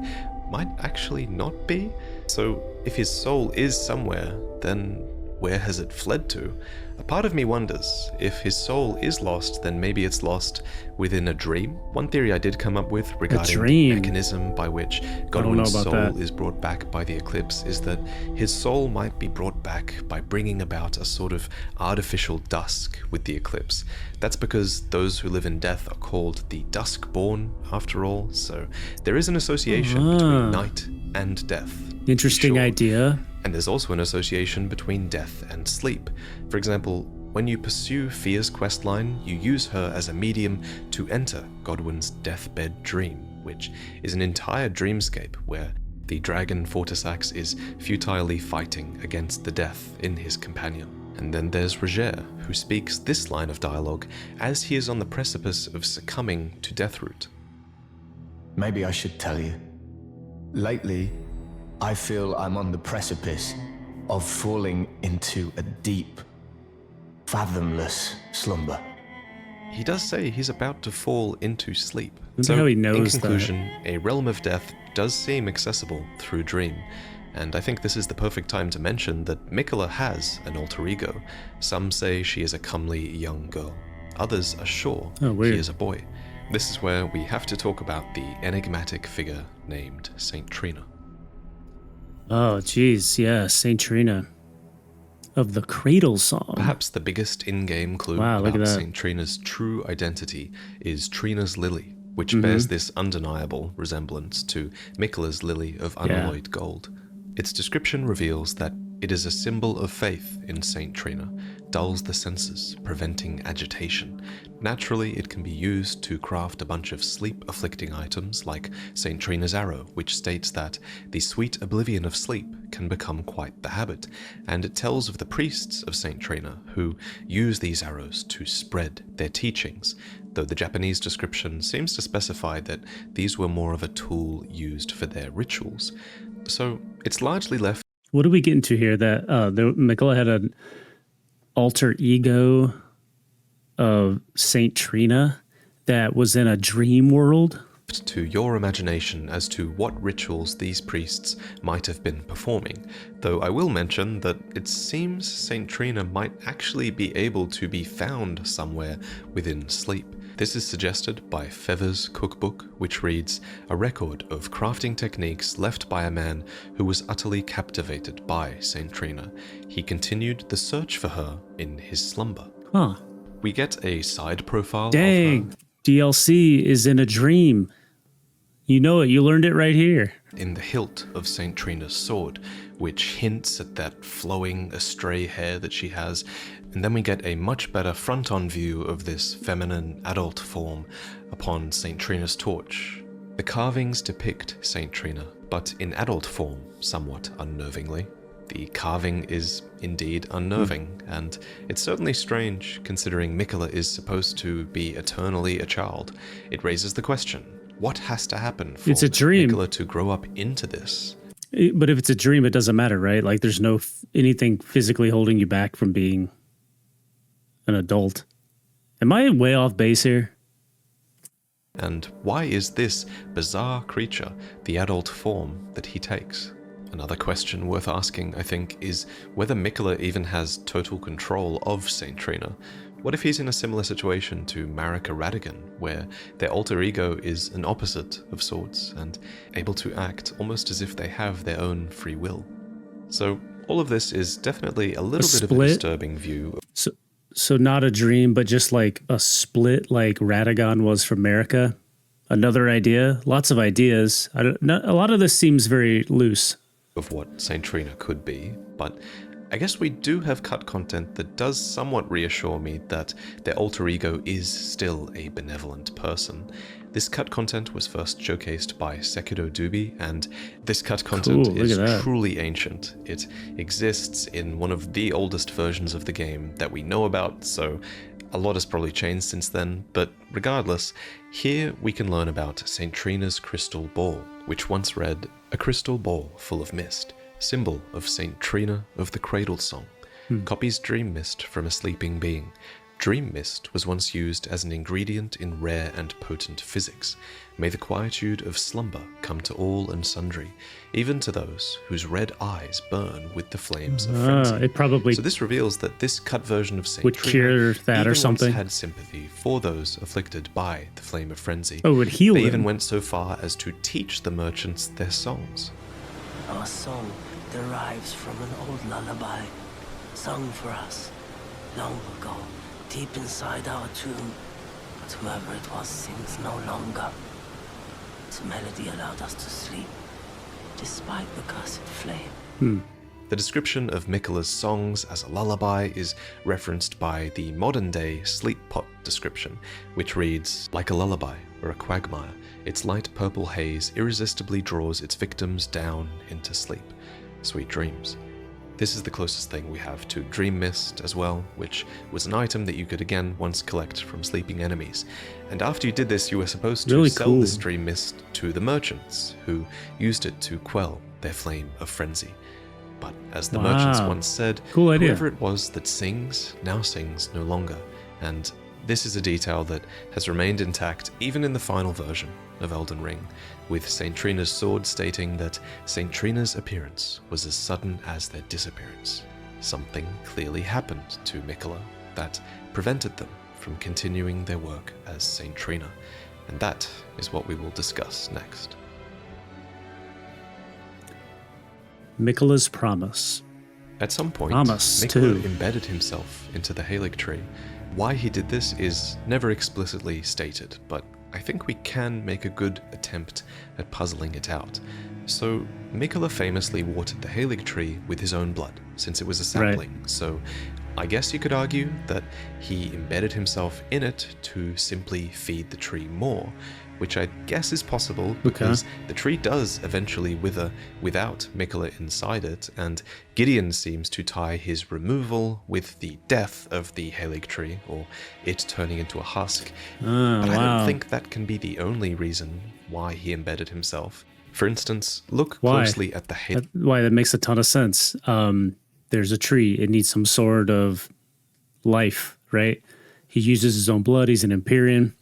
Speaker 2: might actually not be. So if his soul is somewhere, then where has it fled to? A part of me wonders, if his soul is lost, then maybe it's lost within a dream. One theory I did come up with regarding the mechanism by which Godwyn's soul is brought back by the eclipse is that his soul might be brought back by bringing about a sort of artificial dusk with the eclipse. That's because those who live in death are called the Duskborn, after all, so there is an association between night and death.
Speaker 1: Interesting idea.
Speaker 2: And there's also an association between death and sleep. For example, when you pursue Fia's questline, you use her as a medium to enter Godwyn's deathbed dream, which is an entire dreamscape where the dragon Fortisax is futilely fighting against the death in his companion. And then there's Roger, who speaks this line of dialogue as he is on the precipice of succumbing to Deathroot.
Speaker 5: Maybe I should tell you. Lately, I feel I'm on the precipice of falling into a deep, fathomless slumber.
Speaker 2: He does say he's about to fall into sleep.
Speaker 1: So how he knows
Speaker 2: in conclusion, a realm of death does seem accessible through dream. And I think this is the perfect time to mention that Miquella has an alter ego. Some say she is a comely young girl. Others are sure he is a boy. This is where we have to talk about the enigmatic figure named Saint Trina.
Speaker 1: Oh, geez, yeah, Saint Trina of the Cradle Song.
Speaker 2: Perhaps the biggest in-game clue about Saint Trina's true identity is Trina's lily, which bears this undeniable resemblance to Miquella's lily of unalloyed gold. Its description reveals that it is a symbol of faith in Saint Trina, dulls the senses, preventing agitation. Naturally, it can be used to craft a bunch of sleep-afflicting items like Saint Trina's arrow, which states that the sweet oblivion of sleep can become quite the habit, and it tells of the priests of Saint Trina who use these arrows to spread their teachings, though the Japanese description seems to specify that these were more of a tool used for their rituals. So it's largely left.
Speaker 1: What are we getting to here? That Miquella had an alter ego of Saint Trina that was in a dream world?
Speaker 2: To your imagination as to what rituals these priests might have been performing, though I will mention that it seems Saint Trina might actually be able to be found somewhere within sleep. This is suggested by Feather's cookbook, which reads, a record of crafting techniques left by a man who was utterly captivated by Saint Trina. He continued the search for her in his slumber.
Speaker 1: Huh.
Speaker 2: We get a side profile of
Speaker 1: Dang,
Speaker 2: her.
Speaker 1: DLC is in a dream. You know it, you learned it right here.
Speaker 2: In the hilt of Saint Trina's sword, which hints at that flowing astray hair that she has, and then we get a much better front-on view of this feminine adult form upon Saint Trina's torch. The carvings depict Saint Trina, but in adult form, somewhat unnervingly. The carving is indeed unnerving, and it's certainly strange considering Miquella is supposed to be eternally a child. It raises the question, what has to happen for Miquella to grow up into this?
Speaker 1: But if it's a dream, it doesn't matter, right? Like there's no anything physically holding you back from being an adult. Am I way off base here?
Speaker 2: And why is this bizarre creature the adult form that he takes? Another question worth asking, I think, is whether Miquella even has total control of Saint Trina. What if he's in a similar situation to Marika Radigan, where their alter ego is an opposite of sorts and able to act almost as if they have their own free will? So all of this is definitely a little bit of a disturbing view.
Speaker 1: So not a dream, but just like a split like Radagon was from Marika. Another idea. Lots of ideas. A lot of this seems very loose.
Speaker 2: Of what Saint Trina could be, but I guess we do have cut content that does somewhat reassure me that their alter ego is still a benevolent person. This cut content was first showcased by Sekido Dubi, and this cut content is truly ancient. It exists in one of the oldest versions of the game that we know about, so a lot has probably changed since then, but regardless, here we can learn about Saint Trina's crystal ball, which once read, "A crystal ball full of mist, symbol of Saint Trina of the Cradle Song, copies dream mist from a sleeping being. Dream mist was once used as an ingredient in rare and potent physics. May the quietude of slumber come to all and sundry, even to those whose red eyes burn with the flames of frenzy."
Speaker 1: It probably
Speaker 2: so this reveals that this cut version of Saint
Speaker 1: would
Speaker 2: Trina
Speaker 1: cure that
Speaker 2: even
Speaker 1: or something.
Speaker 2: once had sympathy for those afflicted by the flame of frenzy.
Speaker 1: Oh, it would heal
Speaker 2: They
Speaker 1: them.
Speaker 2: even went so far as to teach the merchants their songs.
Speaker 6: Our song derives from an old lullaby, sung for us long ago, deep inside our tomb. But whoever it was sings no longer. Its melody allowed us to sleep, despite the cursed flame.
Speaker 2: The description of Miquella's songs as a lullaby is referenced by the modern-day sleep pot description, which reads, "Like a lullaby or a quagmire, its light purple haze irresistibly draws its victims down into sleep. Sweet dreams." This is the closest thing we have to Dream Mist as well, which was an item that you could again once collect from sleeping enemies. And after you did this, you were supposed to sell this Dream Mist to the merchants, who used it to quell their flame of frenzy. But as the merchants once said, whoever it was that sings, now sings no longer. And this is a detail that has remained intact even in the final version of Elden Ring, with Saint Trina's sword stating that Saint Trina's appearance was as sudden as their disappearance. Something clearly happened to Miquella that prevented them from continuing their work as Saint Trina, and that is what we will discuss next.
Speaker 1: Miquella's promise.
Speaker 2: At some point,
Speaker 1: Promise,
Speaker 2: Miquella
Speaker 1: too.
Speaker 2: embedded himself into the Halig tree. Why he did this is never explicitly stated, but I think we can make a good attempt at puzzling it out. So, Miquella famously watered the Halig tree with his own blood, since it was a sapling, so I guess you could argue that he embedded himself in it to simply feed the tree more, which I guess is possible because the tree does eventually wither without Miquella inside it, and Gideon seems to tie his removal with the death of the Halig tree, or it turning into a husk. But I don't think that can be the only reason why he embedded himself. For instance, look closely at the Halig.
Speaker 1: Why, that makes a ton of sense. There's a tree. It needs some sort of life, right? He uses his own blood. He's an Empyrean.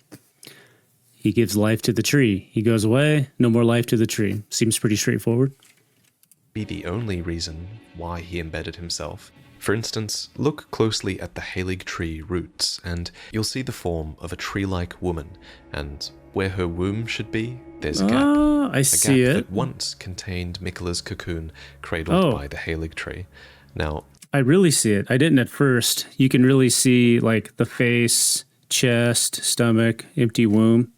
Speaker 1: He gives life to the tree. He goes away, no more life to the tree. Seems pretty straightforward.
Speaker 2: Be the only reason why he embedded himself. For instance, look closely at the Halig tree roots, and you'll see the form of a tree-like woman, and where her womb should be, there's a gap.
Speaker 1: I see it.
Speaker 2: That once contained Miquella's cocoon, cradled by the Halig tree. Now,
Speaker 1: I really see it. I didn't at first. You can really see like the face, chest, stomach, empty womb.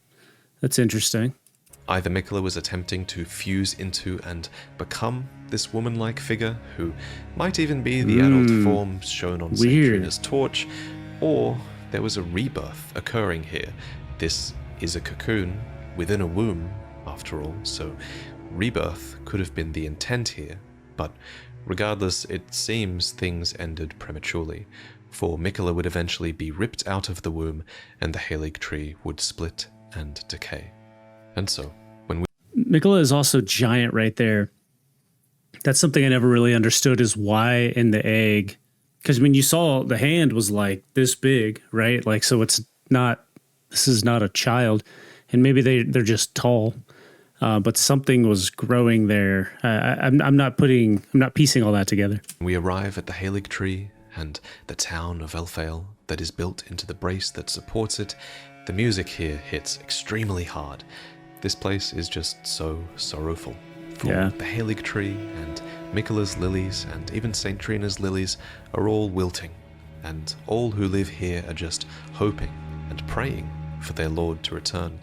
Speaker 1: That's interesting.
Speaker 2: Either Miquella was attempting to fuse into and become this woman-like figure, who might even be the adult form shown on Saint Trina's torch, or there was a rebirth occurring here. This is a cocoon within a womb, after all, so rebirth could have been the intent here, but regardless, it seems things ended prematurely, for Miquella would eventually be ripped out of the womb, and the Halig tree would split and decay. And so, when
Speaker 1: Miquella is also giant right there. That's something I never really understood, is why in the egg, because when you saw the hand was like this big, right? Like, so it's not, this is not a child, and maybe they're just tall, but something was growing there. I'm not piecing all that together.
Speaker 2: we arrive at the Halig tree and the town of Elfale, that is built into the brace that supports it. The music here hits extremely hard. This place is just so sorrowful. For the Halig tree and Miquella's lilies and even St. Trina's lilies are all wilting, and all who live here are just hoping and praying for their lord to return.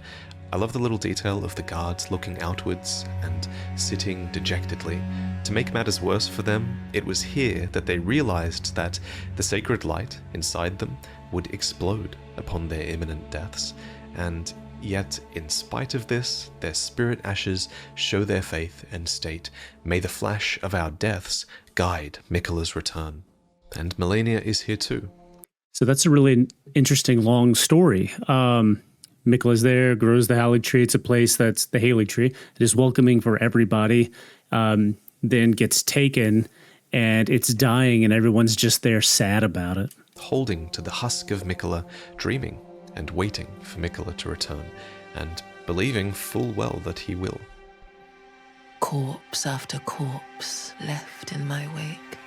Speaker 2: I love the little detail of the guards looking outwards and sitting dejectedly. To make matters worse for them, it was here that they realized that the sacred light inside them would explode upon their imminent deaths, and yet, in spite of this, their spirit ashes show their faith and state, "May the flash of our deaths guide Miquella's return." And Malenia is here too.
Speaker 1: So that's a really interesting long story. Miquella's there, grows the Halig tree. It's a place that's the Halig tree. It is welcoming for everybody. Then gets taken, and it's dying, and everyone's just there sad about it.
Speaker 2: Holding to the husk of Miquella, dreaming and waiting for Miquella to return, and believing full well that he will.
Speaker 6: Corpse after corpse left in my wake,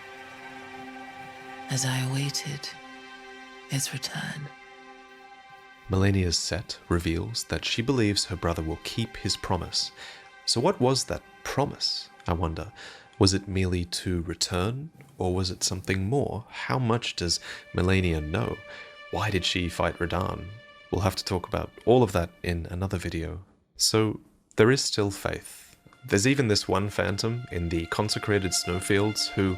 Speaker 6: as I awaited his return.
Speaker 2: Malenia's set reveals that she believes her brother will keep his promise. So what was that promise, I wonder? Was it merely to return, or was it something more? How much does Malenia know? Why did she fight Radahn? We'll have to talk about all of that in another video. So there is still faith. There's even this one phantom in the consecrated snowfields who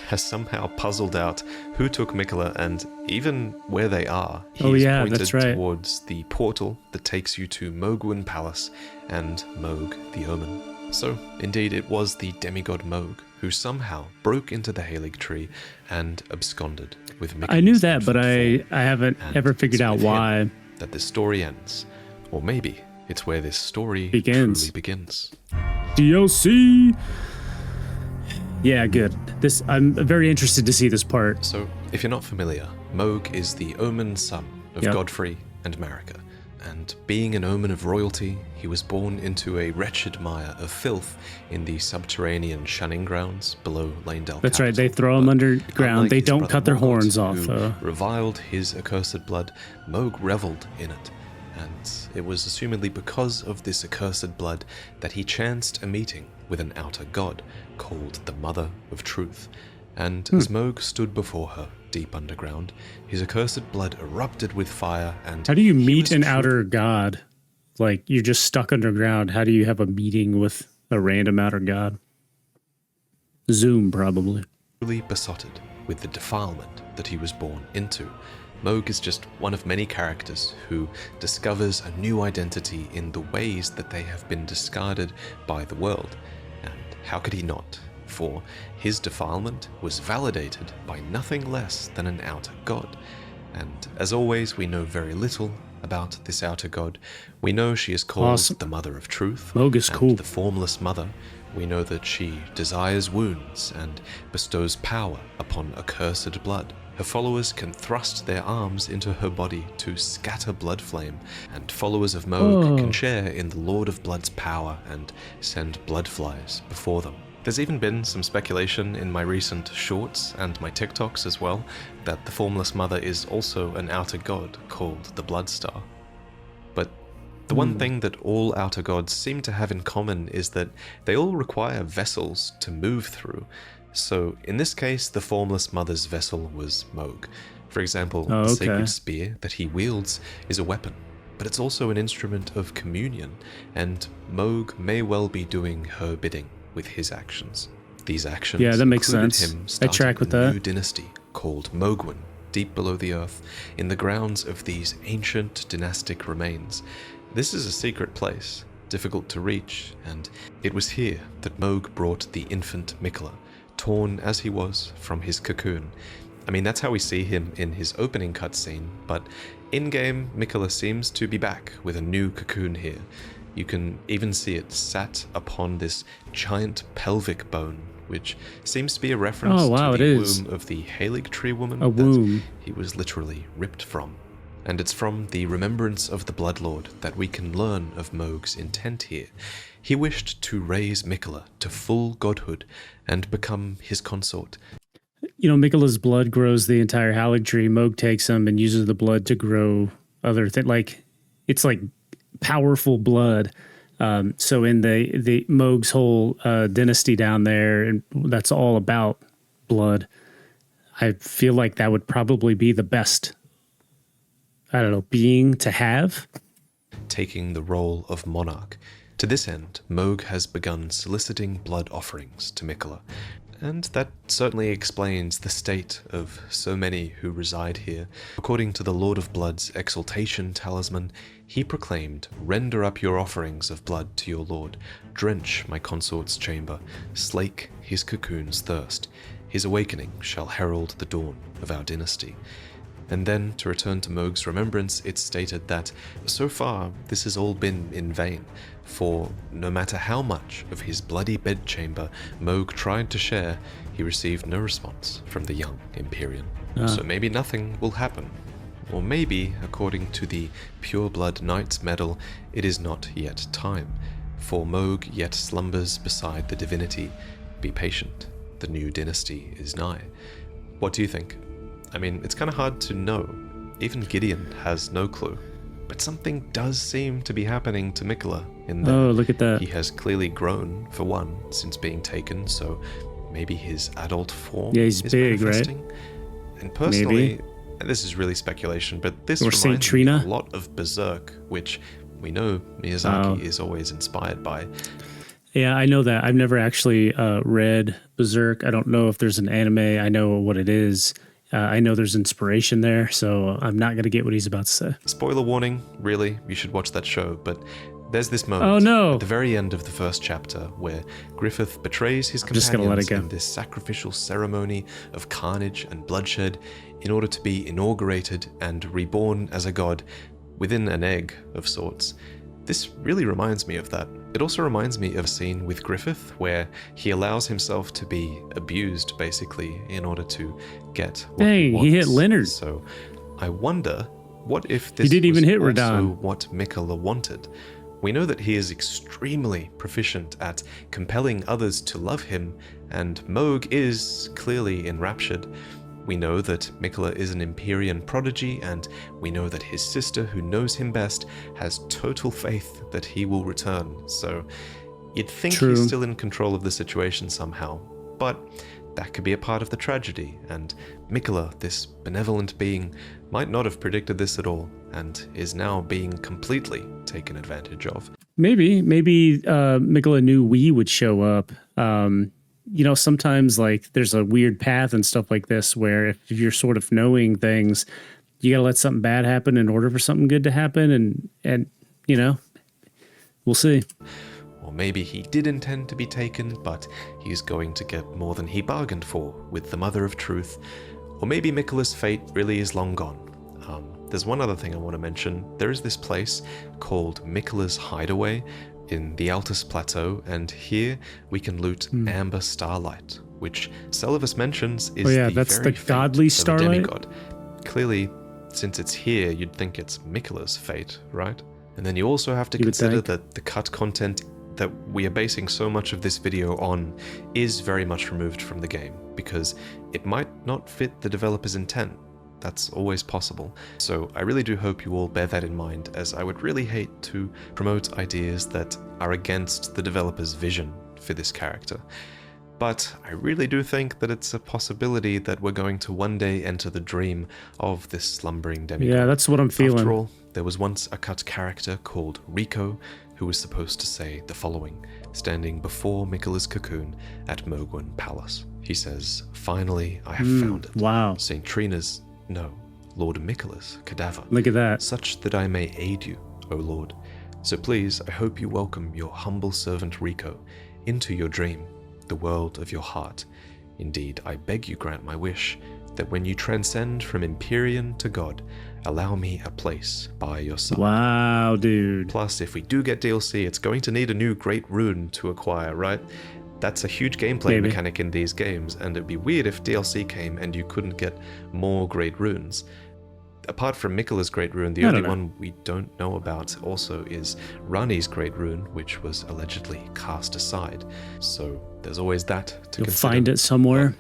Speaker 2: has somehow puzzled out who took Miquella and even where they are. He's pointed towards the portal that takes you to Mohgwyn Palace and Mohg the Omen. So, indeed, it was the demigod Mohg who somehow broke into the Halig tree and absconded with Miquella's.
Speaker 1: I knew that, but I haven't ever figured out why.
Speaker 2: That this story ends. Or maybe it's where this story truly begins.
Speaker 1: DLC! Yeah, good. I'm very interested to see this part.
Speaker 2: So, if you're not familiar, Mohg is the omen son of Godfrey and Marika. And being an omen of royalty, he was born into a wretched mire of filth in the subterranean shunning grounds below Lanedale.
Speaker 1: That's right, they throw him underground. They don't cut their horns off.
Speaker 2: Who reviled his accursed blood, Mohg reveled in it. And it was assumedly because of this accursed blood that he chanced a meeting with an outer god called the Mother of Truth. And as Mohg stood before her, deep underground, his accursed blood erupted with fire, and
Speaker 1: how do you meet an outer god? Like, you're just stuck underground. How do you have a meeting with a random outer god? Zoom, probably.
Speaker 2: Truly besotted with the defilement that he was born into. Mohg is just one of many characters who discovers a new identity in the ways that they have been discarded by the world. And how could he not? For his defilement was validated by nothing less than an outer god. And as always, we know very little about this outer god. We know she is called the Mother of Truth.
Speaker 1: Mohg is cool.
Speaker 2: The Formless Mother. We know that she desires wounds and bestows power upon accursed blood. Her followers can thrust their arms into her body to scatter blood flame, and followers of Mohg can share in the Lord of Blood's power and send blood flies before them. There's even been some speculation in my recent shorts and my TikToks as well that the Formless Mother is also an outer god called the Bloodstar. But the one thing that all outer gods seem to have in common is that they all require vessels to move through. So in this case, the Formless Mother's vessel was Mohg. For example, the sacred spear that he wields is a weapon, but it's also an instrument of communion, and Mohg may well be doing her bidding with his actions. These actions
Speaker 1: that makes
Speaker 2: included
Speaker 1: sense.
Speaker 2: him
Speaker 1: I track with
Speaker 2: starting a
Speaker 1: that.
Speaker 2: new dynasty called Mohgwyn, deep below the earth, in the grounds of these ancient dynastic remains. This is a secret place, difficult to reach, and it was here that Mohg brought the infant Miquella, torn as he was from his cocoon. I mean, that's how we see him in his opening cutscene, but in-game, Miquella seems to be back with a new cocoon here. You can even see it sat upon this giant pelvic bone, which seems to be a reference to the womb of the Halig tree woman that he was literally ripped from. And it's from the remembrance of the Bloodlord that we can learn of Mohg's intent here. He wished to raise Miquella to full godhood and become his consort.
Speaker 1: you know, Miquella's blood grows the entire Hallig tree. Moog takes them and uses the blood to grow other things. Like, it's like powerful blood. So in the Moog's whole dynasty down there, and that's all about blood. I feel like that would probably be the best, I don't know, being to have.
Speaker 2: Taking the role of monarch. To this end, Moog has begun soliciting blood offerings to Miquella, and that certainly explains the state of so many who reside here. According to the Lord of Blood's exaltation talisman, he proclaimed, "Render up your offerings of blood to your lord, drench my consort's chamber, slake his cocoon's thirst. His awakening shall herald the dawn of our dynasty." And then, to return to Moog's remembrance, it's stated that, so far, this has all been in vain, for no matter how much of his bloody bedchamber Moog tried to share, he received no response from the young Empyrean. So maybe nothing will happen. Or maybe, according to the Pure Blood Knight's medal, it is not yet time, for Moog yet slumbers beside the divinity. Be patient, the new dynasty is nigh. What do you think? I mean, it's kind of hard to know. Even Gideon has no clue. But something does seem to be happening to Miquella in that
Speaker 1: look at that.
Speaker 2: He has clearly grown, for one, since being taken, so maybe his adult form
Speaker 1: he's
Speaker 2: is
Speaker 1: big,
Speaker 2: manifesting. Right? And personally, and this is really speculation, but this reminds me a lot of Berserk, which we know Miyazaki is always inspired by.
Speaker 1: Yeah, I know that. I've never actually read Berserk. I don't know if there's an anime. I know what it is. I know there's inspiration there, so I'm not going to get what he's about to say.
Speaker 2: Spoiler warning, really, you should watch that show, but there's this moment at the very end of the first chapter where Griffith betrays his companions in this sacrificial ceremony of carnage and bloodshed in order to be inaugurated and reborn as a god within an egg of sorts. This really reminds me of that. It also reminds me of a scene with Griffith where he allows himself to be abused, basically, in order to get what he wants.
Speaker 1: He hit Leonard.
Speaker 2: So I wonder, what if this
Speaker 1: didn't even hit
Speaker 2: also
Speaker 1: Radahn.
Speaker 2: what Miquella wanted? We know that he is extremely proficient at compelling others to love him, and Moog is clearly enraptured. We know that Miquella is an Empyrean prodigy, and we know that his sister, who knows him best, has total faith that he will return. So you'd think he's still in control of the situation somehow, but that could be a part of the tragedy, and Miquella, this benevolent being, might not have predicted this at all, and is now being completely taken advantage of.
Speaker 1: Maybe Miquella knew we would show up. You know, sometimes like there's a weird path and stuff like this where if you're sort of knowing things, you got to let something bad happen in order for something good to happen. And you know, we'll see.
Speaker 2: Or maybe he did intend to be taken, but he's going to get more than he bargained for with the Mother of Truth. Or maybe Miquella's fate really is long gone. There's one other thing I want to mention. There is this place called Miquella's Hideaway in the Altus Plateau, and here we can loot Amber Starlight, which Celovus mentions is
Speaker 1: that's
Speaker 2: very
Speaker 1: the godly Starlight.
Speaker 2: Demigod. Clearly, since it's here, you'd think it's Miquella's fate, right? And then you also have to consider that the cut content that we are basing so much of this video on is very much removed from the game, because it might not fit the developer's intent. That's always possible. So I really do hope you all bear that in mind, as I would really hate to promote ideas that are against the developer's vision for this character. But I really do think that it's a possibility that we're going to one day enter the dream of this slumbering demigod.
Speaker 1: Yeah, that's what I'm feeling.
Speaker 2: After all, there was once a cut character called Rico who was supposed to say the following, standing before Miquella's cocoon at Mogwin Palace. He says, "Finally, I have found it.
Speaker 1: Wow.
Speaker 2: St. Trina's, no, Lord Miquella's cadaver.
Speaker 1: Look at that.
Speaker 2: Such that I may aid you, O Lord. So please, I hope you welcome your humble servant Rico into your dream, the world of your heart. Indeed, I beg you grant my wish, that when you transcend from Empyrean to God, allow me a place by your side."
Speaker 1: Wow, dude.
Speaker 2: Plus, if we do get DLC, it's going to need a new Great Rune to acquire, right? That's a huge gameplay mechanic in these games, and it'd be weird if DLC came and you couldn't get more Great Runes. Apart from Miquella's Great Rune, the only one we don't know about also is Rani's Great Rune, which was allegedly cast aside. So there's always that to consider.
Speaker 1: You'll find it somewhere.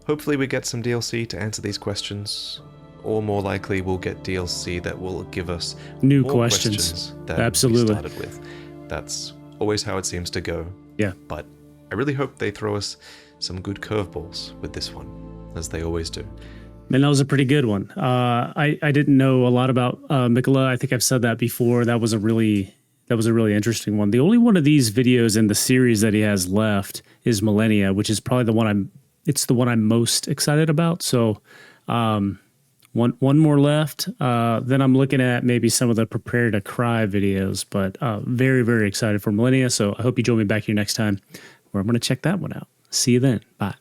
Speaker 2: hopefully we get some DLC to answer these questions, or more likely we'll get DLC that will give us
Speaker 1: New
Speaker 2: more
Speaker 1: questions.
Speaker 2: than
Speaker 1: Absolutely.
Speaker 2: we started with. That's always how it seems to go.
Speaker 1: Yeah.
Speaker 2: But I really hope they throw us some good curveballs with this one, as they always do.
Speaker 1: Man, that was a pretty good one. I didn't know a lot about Miquella. I think I've said that before. That was a really interesting one. The only one of these videos in the series that he has left is Millennia, which is probably the one I'm most excited about. So one more left. Then I'm looking at maybe some of the Prepare to Cry videos, but very, very excited for Millennia. So I hope you join me back here next time where I'm going to check that one out. See you then. Bye.